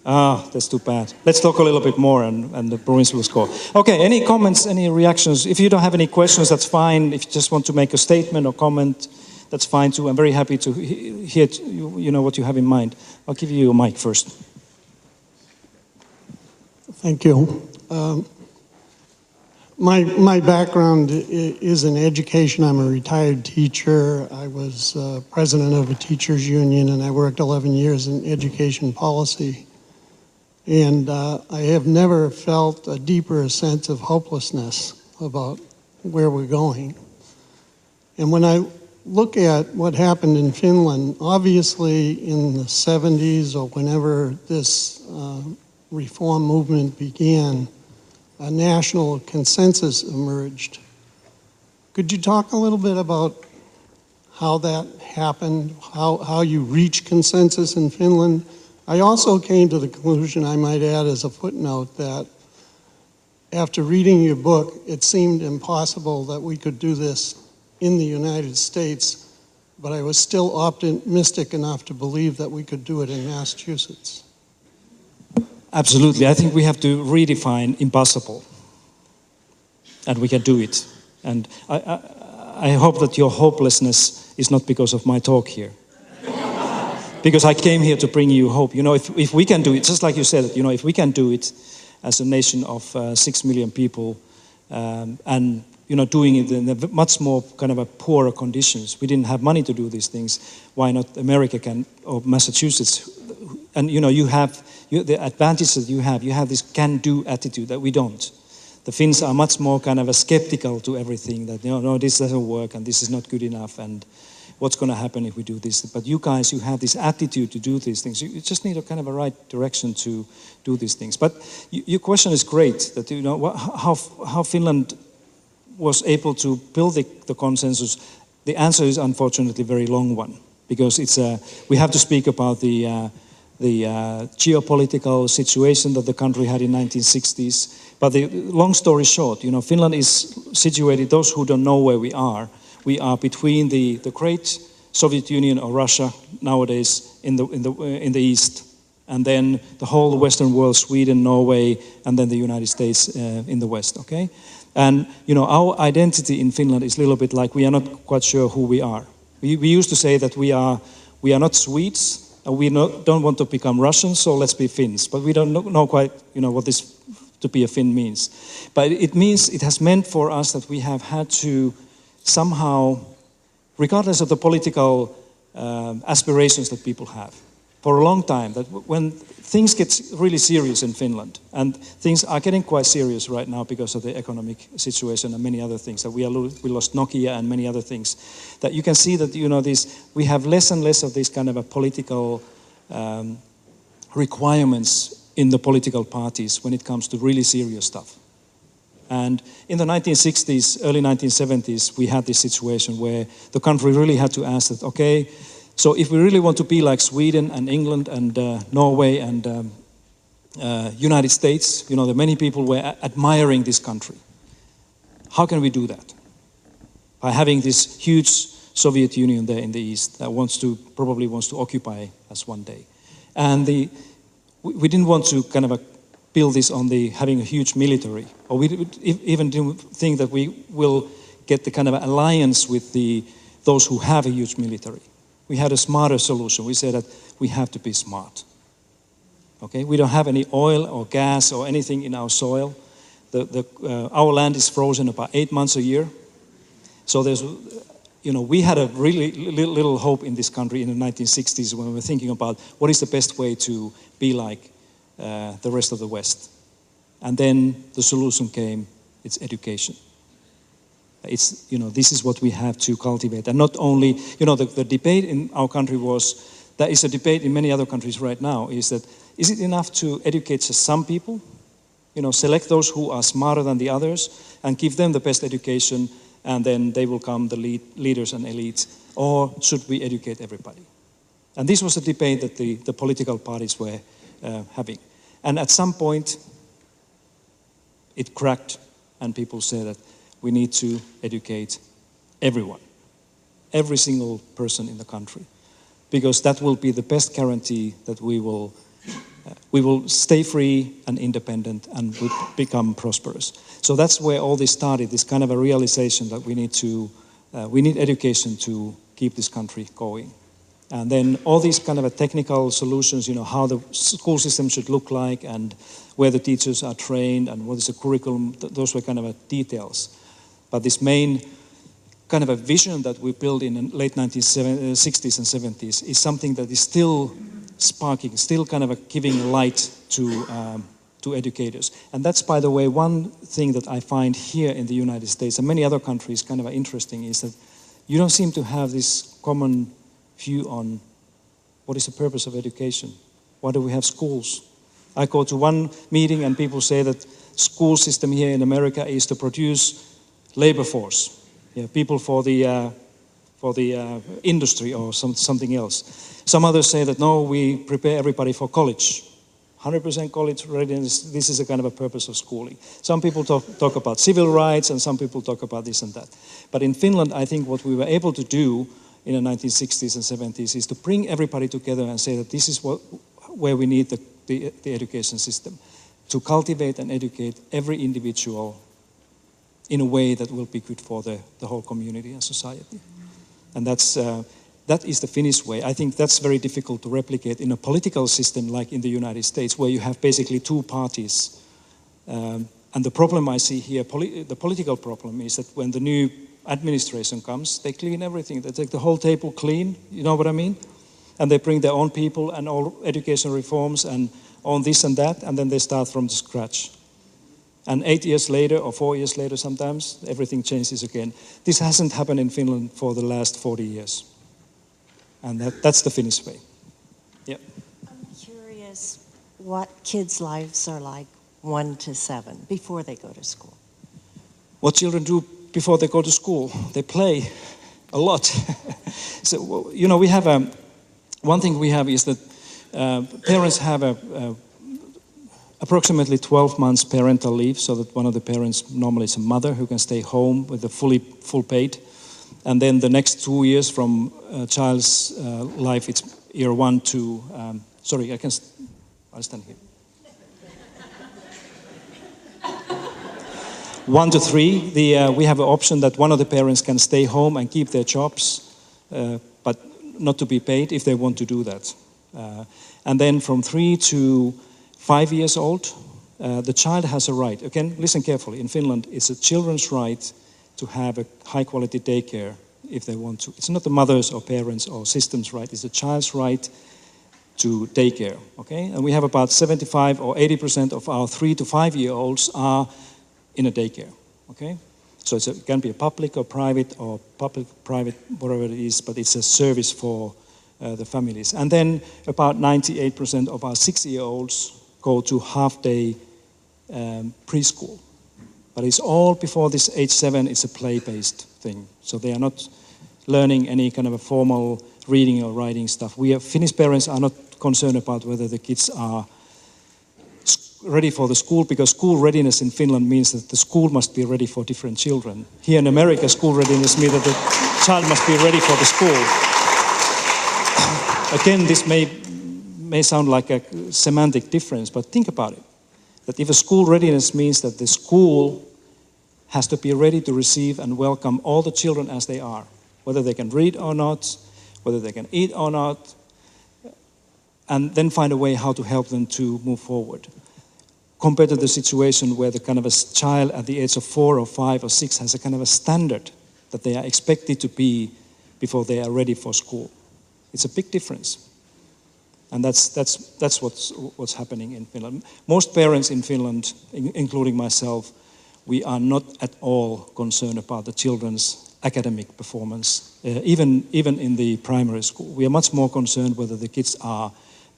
That's too bad. Let's talk a little bit more and the Bruins will score. Okay, any comments, any reactions? If you don't have any questions, that's fine. If you just want to make a statement or comment, that's fine too. I'm very happy to hear what you have in mind. I'll give you a mic first. Thank you. My background is in education. I'm a retired teacher. I was president of a teachers union, and I worked 11 years in education policy. And I have never felt a deeper sense of hopelessness about where we're going. And when I look at what happened in Finland, obviously in the 70s or whenever this reform movement began, a national consensus emerged. Could you talk a little bit about how that happened, how you reach consensus in Finland? I also came to the conclusion, I might add as a footnote, that after reading your book, it seemed impossible that we could do this in the United States, but I was still optimistic enough to believe that we could do it in Massachusetts. Absolutely. I think we have to redefine impossible, and we can do it. And I hope that your hopelessness is not because of my talk here. Because I came here to bring you hope. You know, if we can do it, just like you said, you know, if we can do it as a nation of 6 million people, and you know, doing it in a much more kind of a poorer conditions. We didn't have money to do these things. Why not America can, or Massachusetts? And you know, you have the advantage that you have this can-do attitude that we don't. The Finns are much more kind of a skeptical to everything, that no, this doesn't work and this is not good enough and what's going to happen if we do this. But you guys, you have this attitude to do these things. You just need a kind of a right direction to do these things. But your question is great, that you know how Finland was able to build the consensus. The answer is unfortunately a very long one, because we have to speak about the geopolitical situation that the country had in 1960s. But the long story short, you know, Finland is situated, those who don't know where we are between the great Soviet Union or Russia nowadays in the east, and then the whole Western world, Sweden, Norway, and then the United States in the west, okay? And, you know, our identity in Finland is a little bit like we are not quite sure who we are. We used to say that we are not Swedes, and we don't want to become Russians, so let's be Finns. But we don't know quite, you know, what this to be a Finn means. But it has meant for us that we have had to somehow, regardless of the political aspirations that people have, for a long time, that when things get really serious in Finland, and things are getting quite serious right now because of the economic situation and many other things, that we lost Nokia and many other things, that you can see that, you know, we have less and less of these kind of a political requirements in the political parties when it comes to really serious stuff. And in the 1960s, early 1970s, we had this situation where the country really had to ask that, okay, so if we really want to be like Sweden and England and Norway and United States, you know, the many people were admiring this country. How can we do that? By having this huge Soviet Union there in the east that probably wants to occupy us one day. And we didn't want to kind of build this on having a huge military, or we even didn't think that we will get the kind of alliance with those who have a huge military. We had a smarter solution. We said that we have to be smart. Okay, we don't have any oil or gas or anything in our soil. Our land is frozen about 8 months a year. So we had a really little hope in this country in the 1960s when we were thinking about what is the best way to be like the rest of the West. And then the solution came, it's education. It's, you know, this is what we have to cultivate. And not only, you know, the debate in our country there is a debate in many other countries right now, is it enough to educate just some people? You know, select those who are smarter than the others and give them the best education, and then they will become the leaders and elites. Or should we educate everybody? And this was a debate that the political parties were having. And at some point, it cracked, and people said that we need to educate everyone, every single person in the country, because that will be the best guarantee that we will stay free and independent and will become prosperous. So that's where all this started, this kind of a realization that we need education to keep this country going. And then all these kind of technical solutions, you know, how the school system should look like and where the teachers are trained and what is the curriculum, those were kind of details. But this main kind of a vision that we built in the late 1960s and 70s is something that is still sparking, still kind of giving light to educators. And that's, by the way, one thing that I find here in the United States and many other countries kind of interesting is that you don't seem to have this common view on what is the purpose of education. Why do we have schools? I go to one meeting and people say that school system here in America is to produce labor force, people for the industry or something else. Some others say that no, we prepare everybody for college. 100% college readiness, this is a kind of a purpose of schooling. Some people talk about civil rights and some people talk about this and that. But in Finland, I think what we were able to do in the 1960s and 70s is to bring everybody together and say that this is where we need the education system, to cultivate and educate every individual in a way that will be good for the whole community and society. And that is the Finnish way. I think that's very difficult to replicate in a political system like in the United States, where you have basically two parties. And the problem I see here, the political problem, is that when the new administration comes, they clean everything. They take the whole table clean, you know what I mean? And they bring their own people and all education reforms and on this and that, and then they start from the scratch. And 8 years later, or 4 years later sometimes, everything changes again. This hasn't happened in Finland for the last 40 years. And that's the Finnish way. Yeah. I'm curious what kids' lives are like 1 to 7 before they go to school. What children do before they go to school? They play a lot. So, you know, we have one thing we have is that parents have approximately 12 months parental leave, so that one of the parents, normally it's a mother, who can stay home with the full paid. And then the next 2 years from a child's life, it's year 1 to, I'll stand here. 1 to 3, we have an option that one of the parents can stay home and keep their jobs, but not to be paid if they want to do that. And then from 3 to 5 years old, the child has a right. Again, listen carefully. In Finland, it's a children's right to have a high-quality daycare if they want to. It's not the mother's or parents' or system's right. It's a child's right to daycare. Okay, and we have about 75 or 80% of our 3 to 5 year olds are in a daycare. Okay, so it can be a public or private, whatever it is, but it's a service for the families. And then about 98% of our 6-year-olds go to half-day preschool. But it's all before this age 7, it's a play-based thing. So they are not learning any kind of a formal reading or writing stuff. Finnish parents are not concerned about whether the kids are ready for the school, because school readiness in Finland means that the school must be ready for different children. Here in America, school readiness means that the child must be ready for the school. Again, this may sound like a semantic difference, but think about it. That if a school readiness means that the school has to be ready to receive and welcome all the children as they are, whether they can read or not, whether they can eat or not, and then find a way how to help them to move forward. Compared to the situation where the kind of a child at the age of 4 or 5 or 6 has a kind of a standard that they are expected to be before they are ready for school. It's a big difference. And that's what's happening in Finland. Most parents in Finland, including myself, we are not at all concerned about the children's academic performance, even in the primary school. We are much more concerned whether the kids are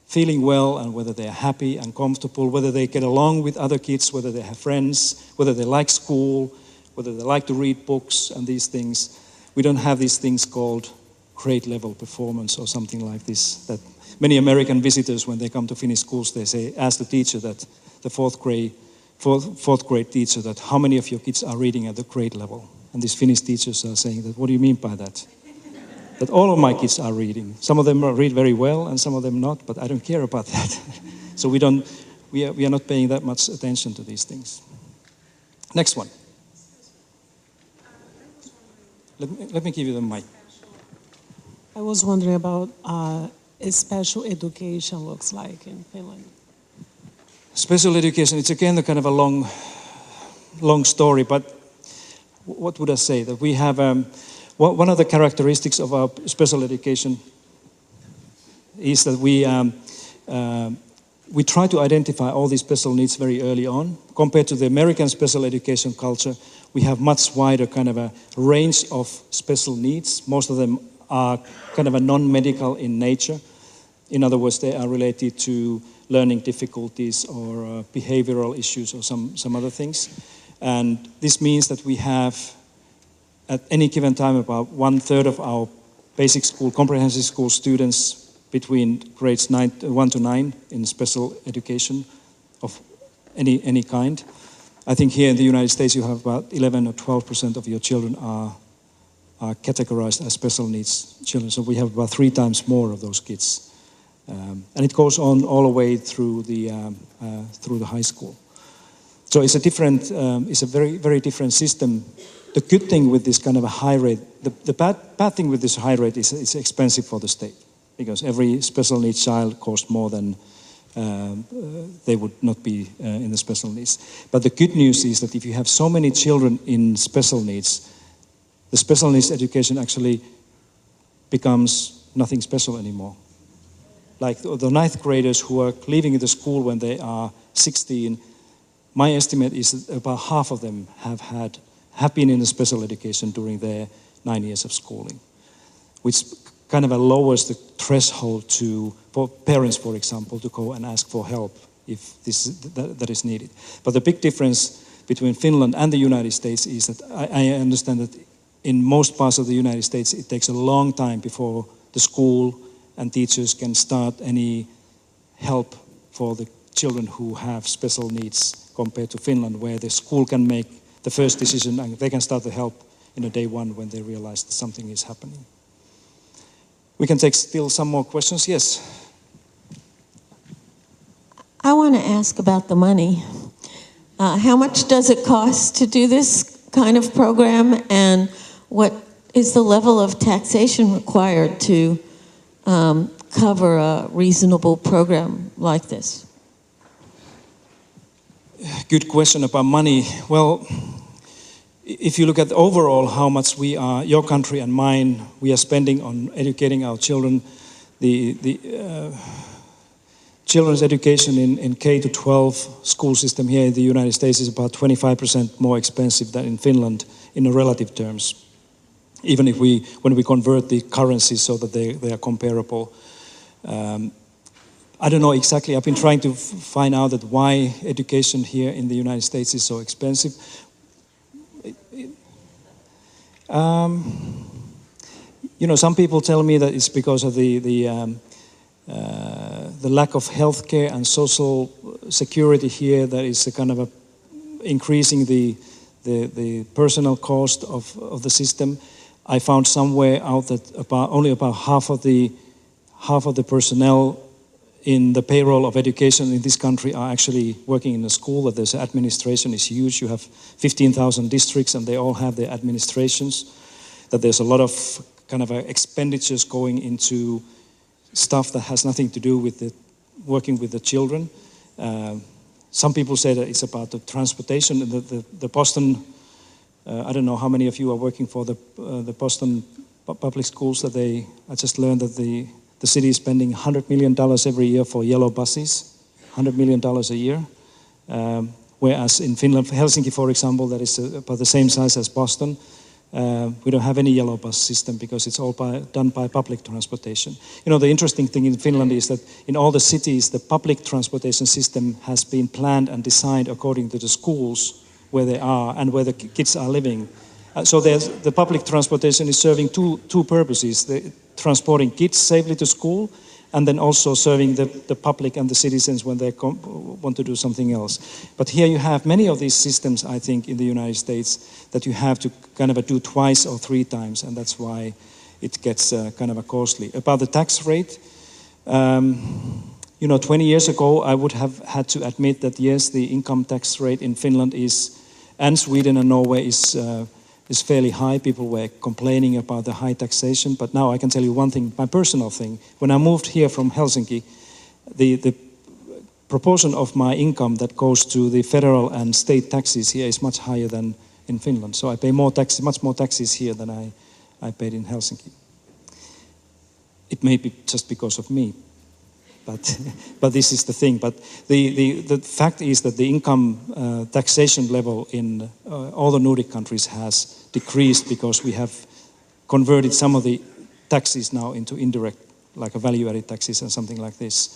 feeling well and whether they are happy and comfortable, whether they get along with other kids, whether they have friends, whether they like school, whether they like to read books and these things. We don't have these things called grade level performance or something like this. That many American visitors, when they come to Finnish schools, they ask the teacher, that the fourth grade teacher, that how many of your kids are reading at the grade level? And these Finnish teachers are saying that, what do you mean by that? That all of my kids are reading. Some of them read very well and some of them not, but I don't care about that. So we are not paying that much attention to these things. Next one. Let me give you the mic. I was wondering about special education looks like in Finland. Special education, it's again a kind of a long story, but what would I say? That we have, one of the characteristics of our special education is that we try to identify all these special needs very early on. Compared to the American special education culture, we have much wider kind of a range of special needs. Most of them are kind of a non-medical in nature. In other words, they are related to learning difficulties or behavioral issues or some other things. And this means that we have, at any given time, about 1/3 of our basic school, comprehensive school students between grades 1 to 9 in special education of any kind. I think here in the United States you have about 11 or 12% of your children are categorized as special needs children. So we have about 3 times more of those kids. And it goes on all the way through the high school. So it's a different, it's a very, very different system. The good thing with this kind of a high rate, the bad thing with this high rate is it's expensive for the state, because every special needs child costs more than they would not be in the special needs. But the good news is that if you have so many children in special needs, the special needs education actually becomes nothing special anymore. Like the 9th graders who are leaving the school when they are 16, my estimate is that about half of them have been in the special education during their 9 years of schooling, which kind of lowers the threshold for parents, for example, to go and ask for help if that is needed. But the big difference between Finland and the United States is that I understand that in most parts of the United States it takes a long time before the school and teachers can start any help for the children who have special needs, compared to Finland, where the school can make the first decision and they can start the help in a day one when they realize that something is happening. We can take still some more questions. Yes. I want to ask about the money. How much does it cost to do this kind of program, and what is the level of taxation required to cover a reasonable program like this? Good question about money. Well, if you look at overall how much your country and mine, we are spending on educating our children, the children's education in K-12 school system here in the United States is about 25% more expensive than in Finland in relative terms. Even if when we convert the currencies so that they are comparable. I don't know exactly. I've been trying to find out that why education here in the United States is so expensive. Some people tell me that it's because of the lack of healthcare and social security here that is kind of increasing the personal cost of the system. I found somewhere out that only about half of the personnel in the payroll of education in this country are actually working in the school, that there's administration is huge. You have 15,000 districts and they all have their administrations, that there's a lot of kind of expenditures going into stuff that has nothing to do with working with the children. Some people say that it's about the transportation. The Boston, I don't know how many of you are working for the Boston public schools. I just learned that the city is spending $100 million every year for yellow buses, $100 million a year. Whereas in Finland, Helsinki, for example, that is about the same size as Boston, we don't have any yellow bus system because it's all done by public transportation. The interesting thing in Finland is that in all the cities, the public transportation system has been planned and designed according to the schools where they are and where the kids are living. So the public transportation is serving two purposes: transporting kids safely to school, and then also serving the public and the citizens when they want to do something else. But here you have many of these systems, I think, in the United States that you have to kind of do twice or 3 times, and that's why it gets kind of costly. About the tax rate, 20 years ago, I would have had to admit that, yes, the income tax rate in Finland and Sweden and Norway is fairly high. People were complaining about the high taxation, but now I can tell you one thing, my personal thing. When I moved here from Helsinki, the proportion of my income that goes to the federal and state taxes here is much higher than in Finland. So I pay much more taxes here than I paid in Helsinki. It may be just because of me. but this is the thing. But the fact is that the income taxation level in all the Nordic countries has decreased because we have converted some of the taxes now into indirect, like a value-added taxes and something like this.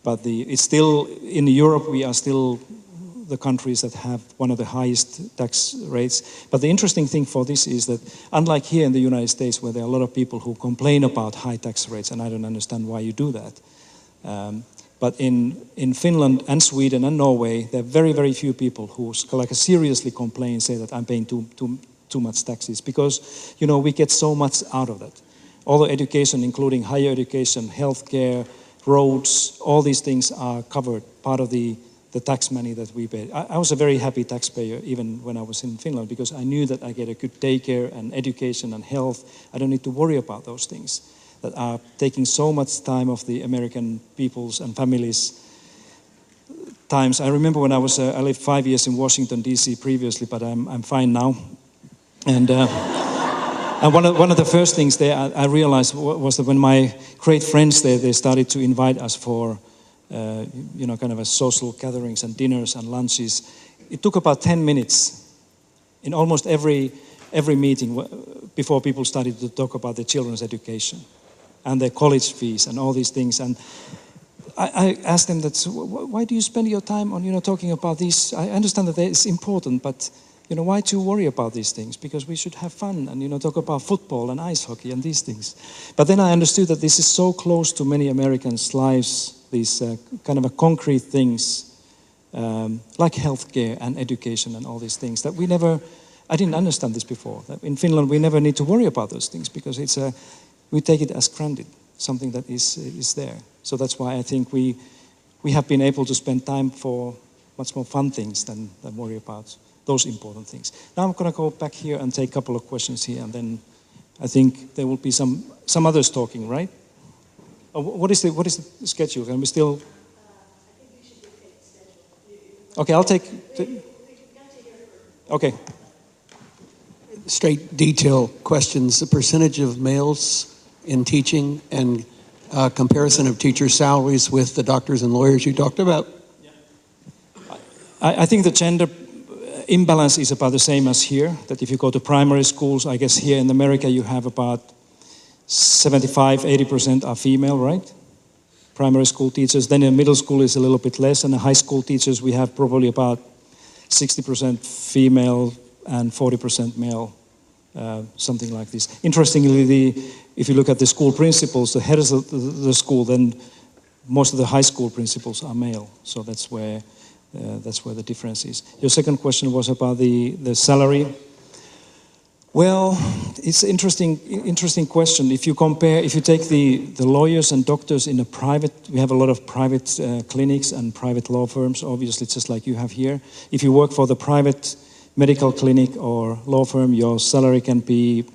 But it's still, in Europe, we are still the countries that have one of the highest tax rates. But the interesting thing for this is that, unlike here in the United States, where there are a lot of people who complain about high tax rates, and I don't understand why you do that, but in Finland and Sweden and Norway, there are very, very few people who seriously complain, say that I'm paying too much taxes, because we get so much out of that. All the education, including higher education, healthcare, roads, all these things are covered, part of the tax money that we pay. I was a very happy taxpayer even when I was in Finland, because I knew that I get a good daycare and education and health. I don't need to worry about those things that are taking so much time of the American people's and families' times. I remember when I lived 5 years in Washington, D.C. previously, but I'm fine now. And and one of the first things there I realized was that when my great friends there, they started to invite us for kind of a social gatherings and dinners and lunches. It took about 10 minutes in almost every meeting before people started to talk about their children's education and their college fees and all these things. And I asked them that, why do you spend your time on talking about these? I understand that it's important, but why to worry about these things? Because we should have fun and talk about football and ice hockey and these things. But then I understood that this is so close to many Americans' lives, these kind of concrete things like healthcare and education and all these things that I didn't understand this before. That in Finland we never need to worry about those things because we take it as granted, something that is there. So that's why I think we have been able to spend time for much more fun things than worry about those important things. Now I'm going to go back here and take a couple of questions here, and then I think there will be some others talking, right? What is the schedule? Can we still? I think we should take the schedule. Okay, I'll take. Okay. Straight detail questions. The percentage of males in teaching and comparison of teacher salaries with the doctors and lawyers you talked about. I think the gender imbalance is about the same as here, that if you go to primary schools, I guess here in America you have about 75-80% are female, right? Primary school teachers. Then in middle school is a little bit less, and in high school teachers we have probably about 60% female and 40% male, something like this. Interestingly, if you look at the school principals, the heads of the school, then most of the high school principals are male. So that's where the difference is. Your second question was about the salary. Well, it's an interesting question. If you take the lawyers and doctors in a private, we have a lot of private clinics and private law firms, obviously just like you have here. If you work for the private medical clinic or law firm, your salary can be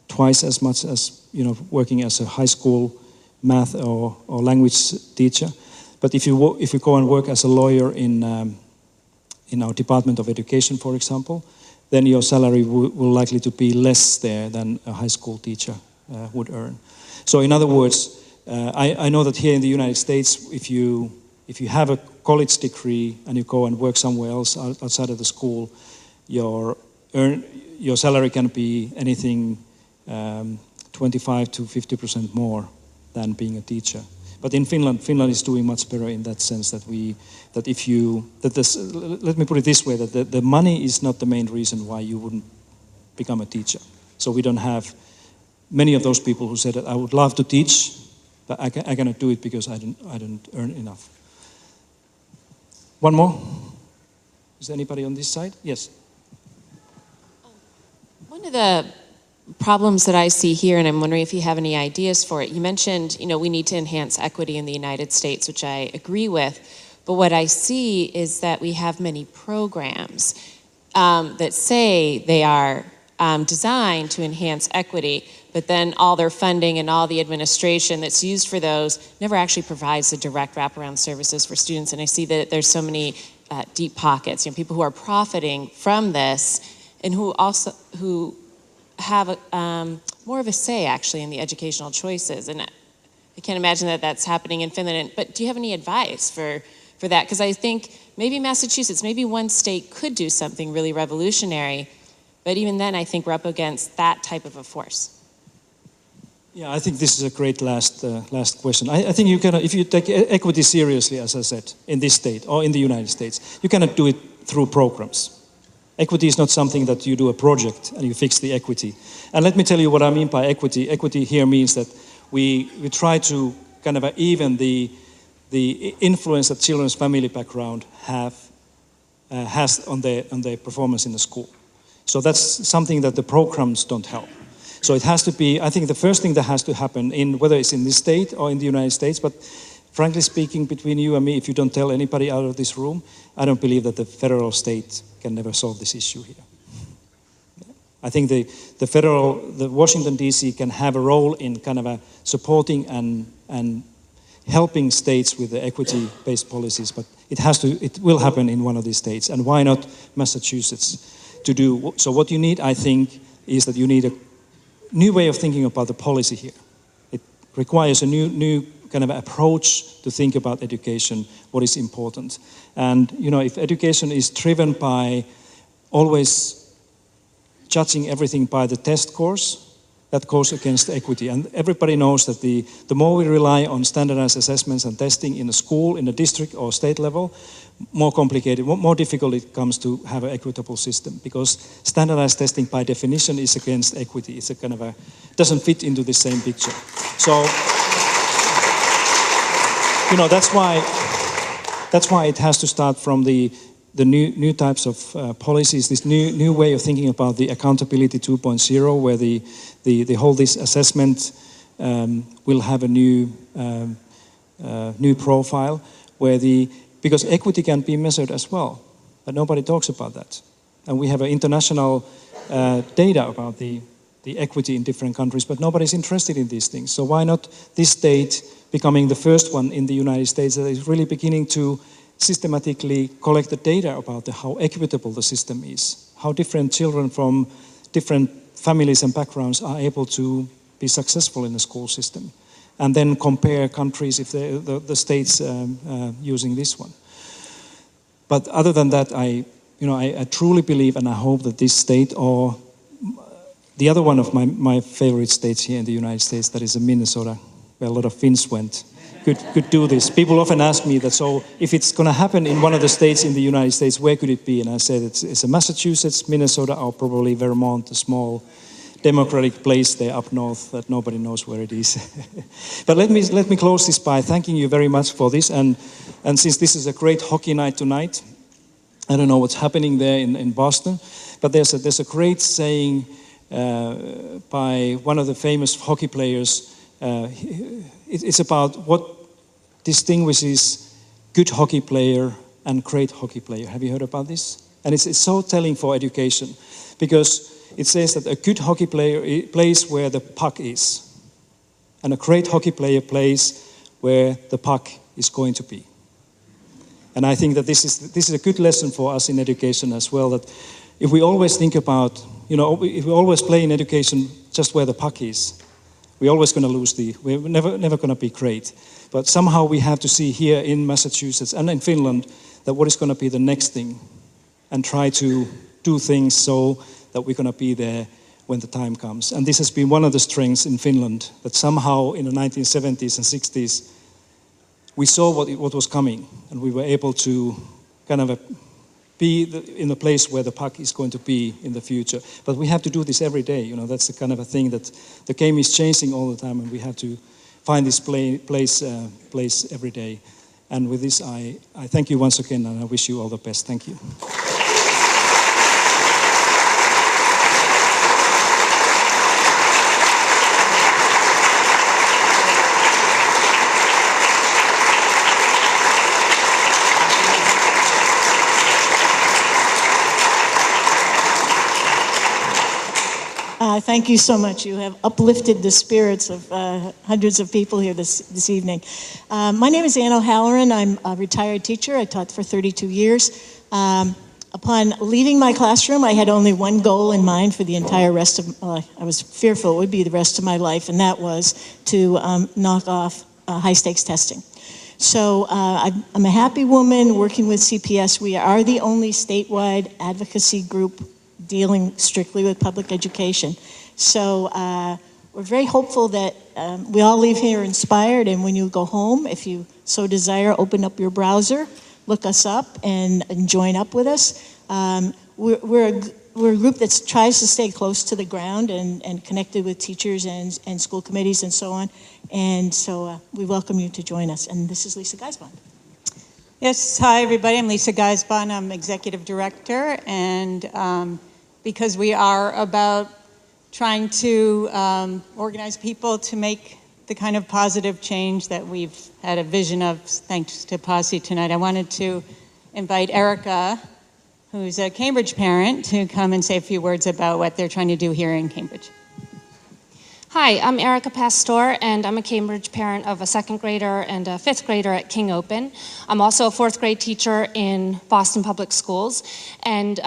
twice as much as working as a high school math or language teacher. But if you go and work as a lawyer in our Department of Education, for example, then your salary will likely to be less there than a high school teacher would earn. So in other words, I know that here in the United States, if you have a college degree and you go and work somewhere else outside of the school, your salary can be anything 25 to 50% more than being a teacher. But in Finland is doing much better in that sense let me put it this way, that the money is not the main reason why you wouldn't become a teacher. So we don't have many of those people who said that I would love to teach, but I cannot do it because I don't earn enough. One more? Is there anybody on this side? Yes. One of the problems that I see here, and I'm wondering if you have any ideas for it. You mentioned, we need to enhance equity in the United States, which I agree with. But what I see is that we have many programs that say they are designed to enhance equity, but then all their funding and all the administration that's used for those never actually provides the direct wraparound services for students. And I see that there's so many deep pockets, people who are profiting from this and who have more of a say actually in the educational choices. And I can't imagine that that's happening in Finland. But do you have any advice for that? Because I think maybe Massachusetts, maybe one state could do something really revolutionary, but even then I think we're up against that type of a force. Yeah, I think this is a great last question. I think you cannot, if you take equity seriously, as I said, in this state or in the United States, you cannot do it through programs. Equity is not something that you do a project and you fix the equity. And let me tell you what I mean by equity. Equity here means that we try to kind of even the influence that children's family background has on their performance in the school. So that's something that the programs don't help. So it has to be, I think the first thing that has to happen, whether it's in this state or in the United States, but frankly speaking, between you and me, if you don't tell anybody out of this room, I don't believe that the federal state can never solve this issue here. I think the Washington DC can have a role in kind of supporting and helping states with the equity-based policies, but it will happen in one of these states, and why not Massachusetts to do? So what you need, I think, is that you need a new way of thinking about the policy here. It requires a new kind of approach to think about education, what is important. And, if education is driven by always judging everything by the test scores, that goes against equity. And everybody knows that the more we rely on standardized assessments and testing in a school, in a district or state level, more complicated, more difficult it comes to have an equitable system, because standardized testing by definition is against equity. It's a kind of doesn't fit into the same picture. So, that's why it has to start from the new types of policies, this new way of thinking about the accountability 2.0, where the whole this assessment will have a new profile, because equity can be measured as well, but nobody talks about that. And we have international data about the equity in different countries, but nobody's interested in these things. So why not this state becoming the first one in the United States that is really beginning to systematically collect the data about how equitable the system is, how different children from different families and backgrounds are able to be successful in the school system, and then compare countries if the states using this one. But other than that, I truly believe and I hope that this state, or the other one of my favorite states here in the United States, that is Minnesota, where a lot of Finns went, could do this. People often ask me that, so if it's going to happen in one of the states in the United States, where could it be? And I said it's a Massachusetts, Minnesota, or probably Vermont, a small democratic place there up north that nobody knows where it is. But let me close this by thanking you very much for this. And since this is a great hockey night tonight, I don't know what's happening there in Boston, but there's a great saying by one of the famous hockey players. It's about what distinguishes good hockey player and great hockey player. Have you heard about this? And it's so telling for education, because it says that a good hockey player plays where the puck is, and a great hockey player plays where the puck is going to be. And I think that this is a good lesson for us in education as well, that if we always think about, if we always play in education just where the puck is, we're always going to lose we're never going to be great. But somehow we have to see here in Massachusetts and in Finland that what is going to be the next thing, and try to do things so that we're going to be there when the time comes. And this has been one of the strengths in Finland, that somehow in the 1970s and 60s, we saw what was coming, and we were able to kind of be in the place where the puck is going to be in the future. But we have to do this every day. That's the kind of a thing that the game is changing all the time, and we have to find this place every day. And with this, I thank you once again, and I wish you all the best. Thank you. Thank you so much. You have uplifted the spirits of hundreds of people here this evening. My name is Ann O'Halloran. I'm a retired teacher. I taught for 32 years. Upon leaving my classroom, I had only one goal in mind for the entire rest of, I was fearful it would be the rest of my life, and that was to knock off high-stakes testing. So I'm a happy woman working with CPS. We are the only statewide advocacy group dealing strictly with public education. So we're very hopeful that we all leave here inspired, and when you go home, if you so desire, open up your browser, look us up, and join up with us. We're a group that tries to stay close to the ground and connected with teachers and school committees and so on. And so we welcome you to join us. And this is Lisa Geisbond. Yes, hi everybody. I'm Lisa Geisbond. I'm Executive Director. And because we are about trying to organize people to make the kind of positive change that we've had a vision of, thanks to Pasi tonight, I wanted to invite Erica, who's a Cambridge parent, to come and say a few words about what they're trying to do here in Cambridge. Hi, I'm Erica Pastor, and I'm a Cambridge parent of a second grader and a fifth grader at King Open. I'm also a fourth grade teacher in Boston Public Schools, and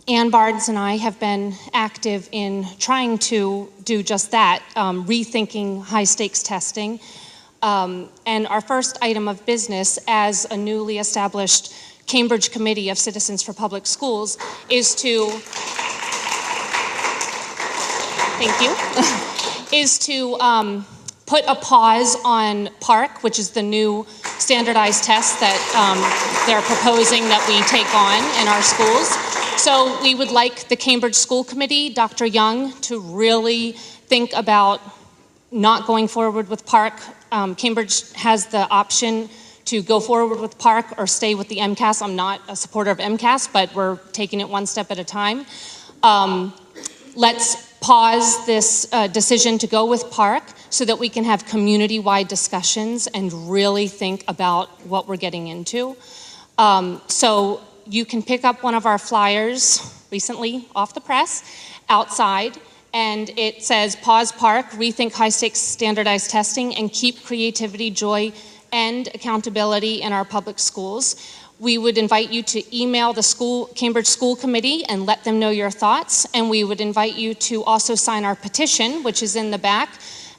Ann Barnes and I have been active in trying to do just that, rethinking high-stakes testing. And our first item of business as a newly established Cambridge Committee of Citizens for Public Schools is to, thank you, is to put a pause on PARCC, which is the new standardized test that they're proposing that we take on in our schools. So we would like the Cambridge School Committee, Dr. Young, to really think about not going forward with PARCC. Cambridge has the option to go forward with PARCC or stay with the MCAS. I'm not a supporter of MCAS, but we're taking it one step at a time. Let's pause this decision to go with PARCC so that we can have community-wide discussions and really think about what we're getting into. So you can pick up one of our flyers recently off the press outside, and it says pause PARCC, rethink high-stakes standardized testing, and keep creativity, joy, and accountability in our public schools. We would invite you to email the Cambridge School Committee and let them know your thoughts, and we would invite you to also sign our petition, which is in the back,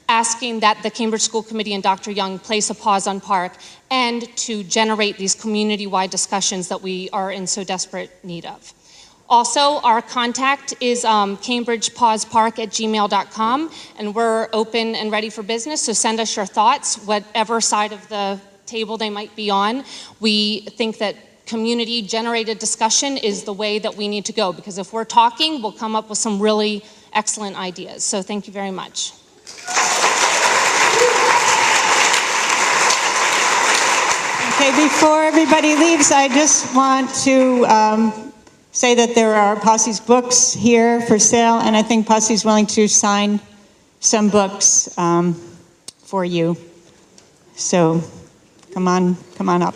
asking that the Cambridge School Committee and Dr. Young place a pause on PARCC and to generate these community-wide discussions that we are in so desperate need of. Also, our contact is cambridgepauseparcc@gmail.com, and we're open and ready for business, so send us your thoughts, whatever side of the table they might be on. We think that community-generated discussion is the way that we need to go, because if we're talking, we'll come up with some really excellent ideas. So thank you very much. Okay, before everybody leaves, I just want to say that there are Pasi's books here for sale, and I think Pasi's willing to sign some books for you. So come on up.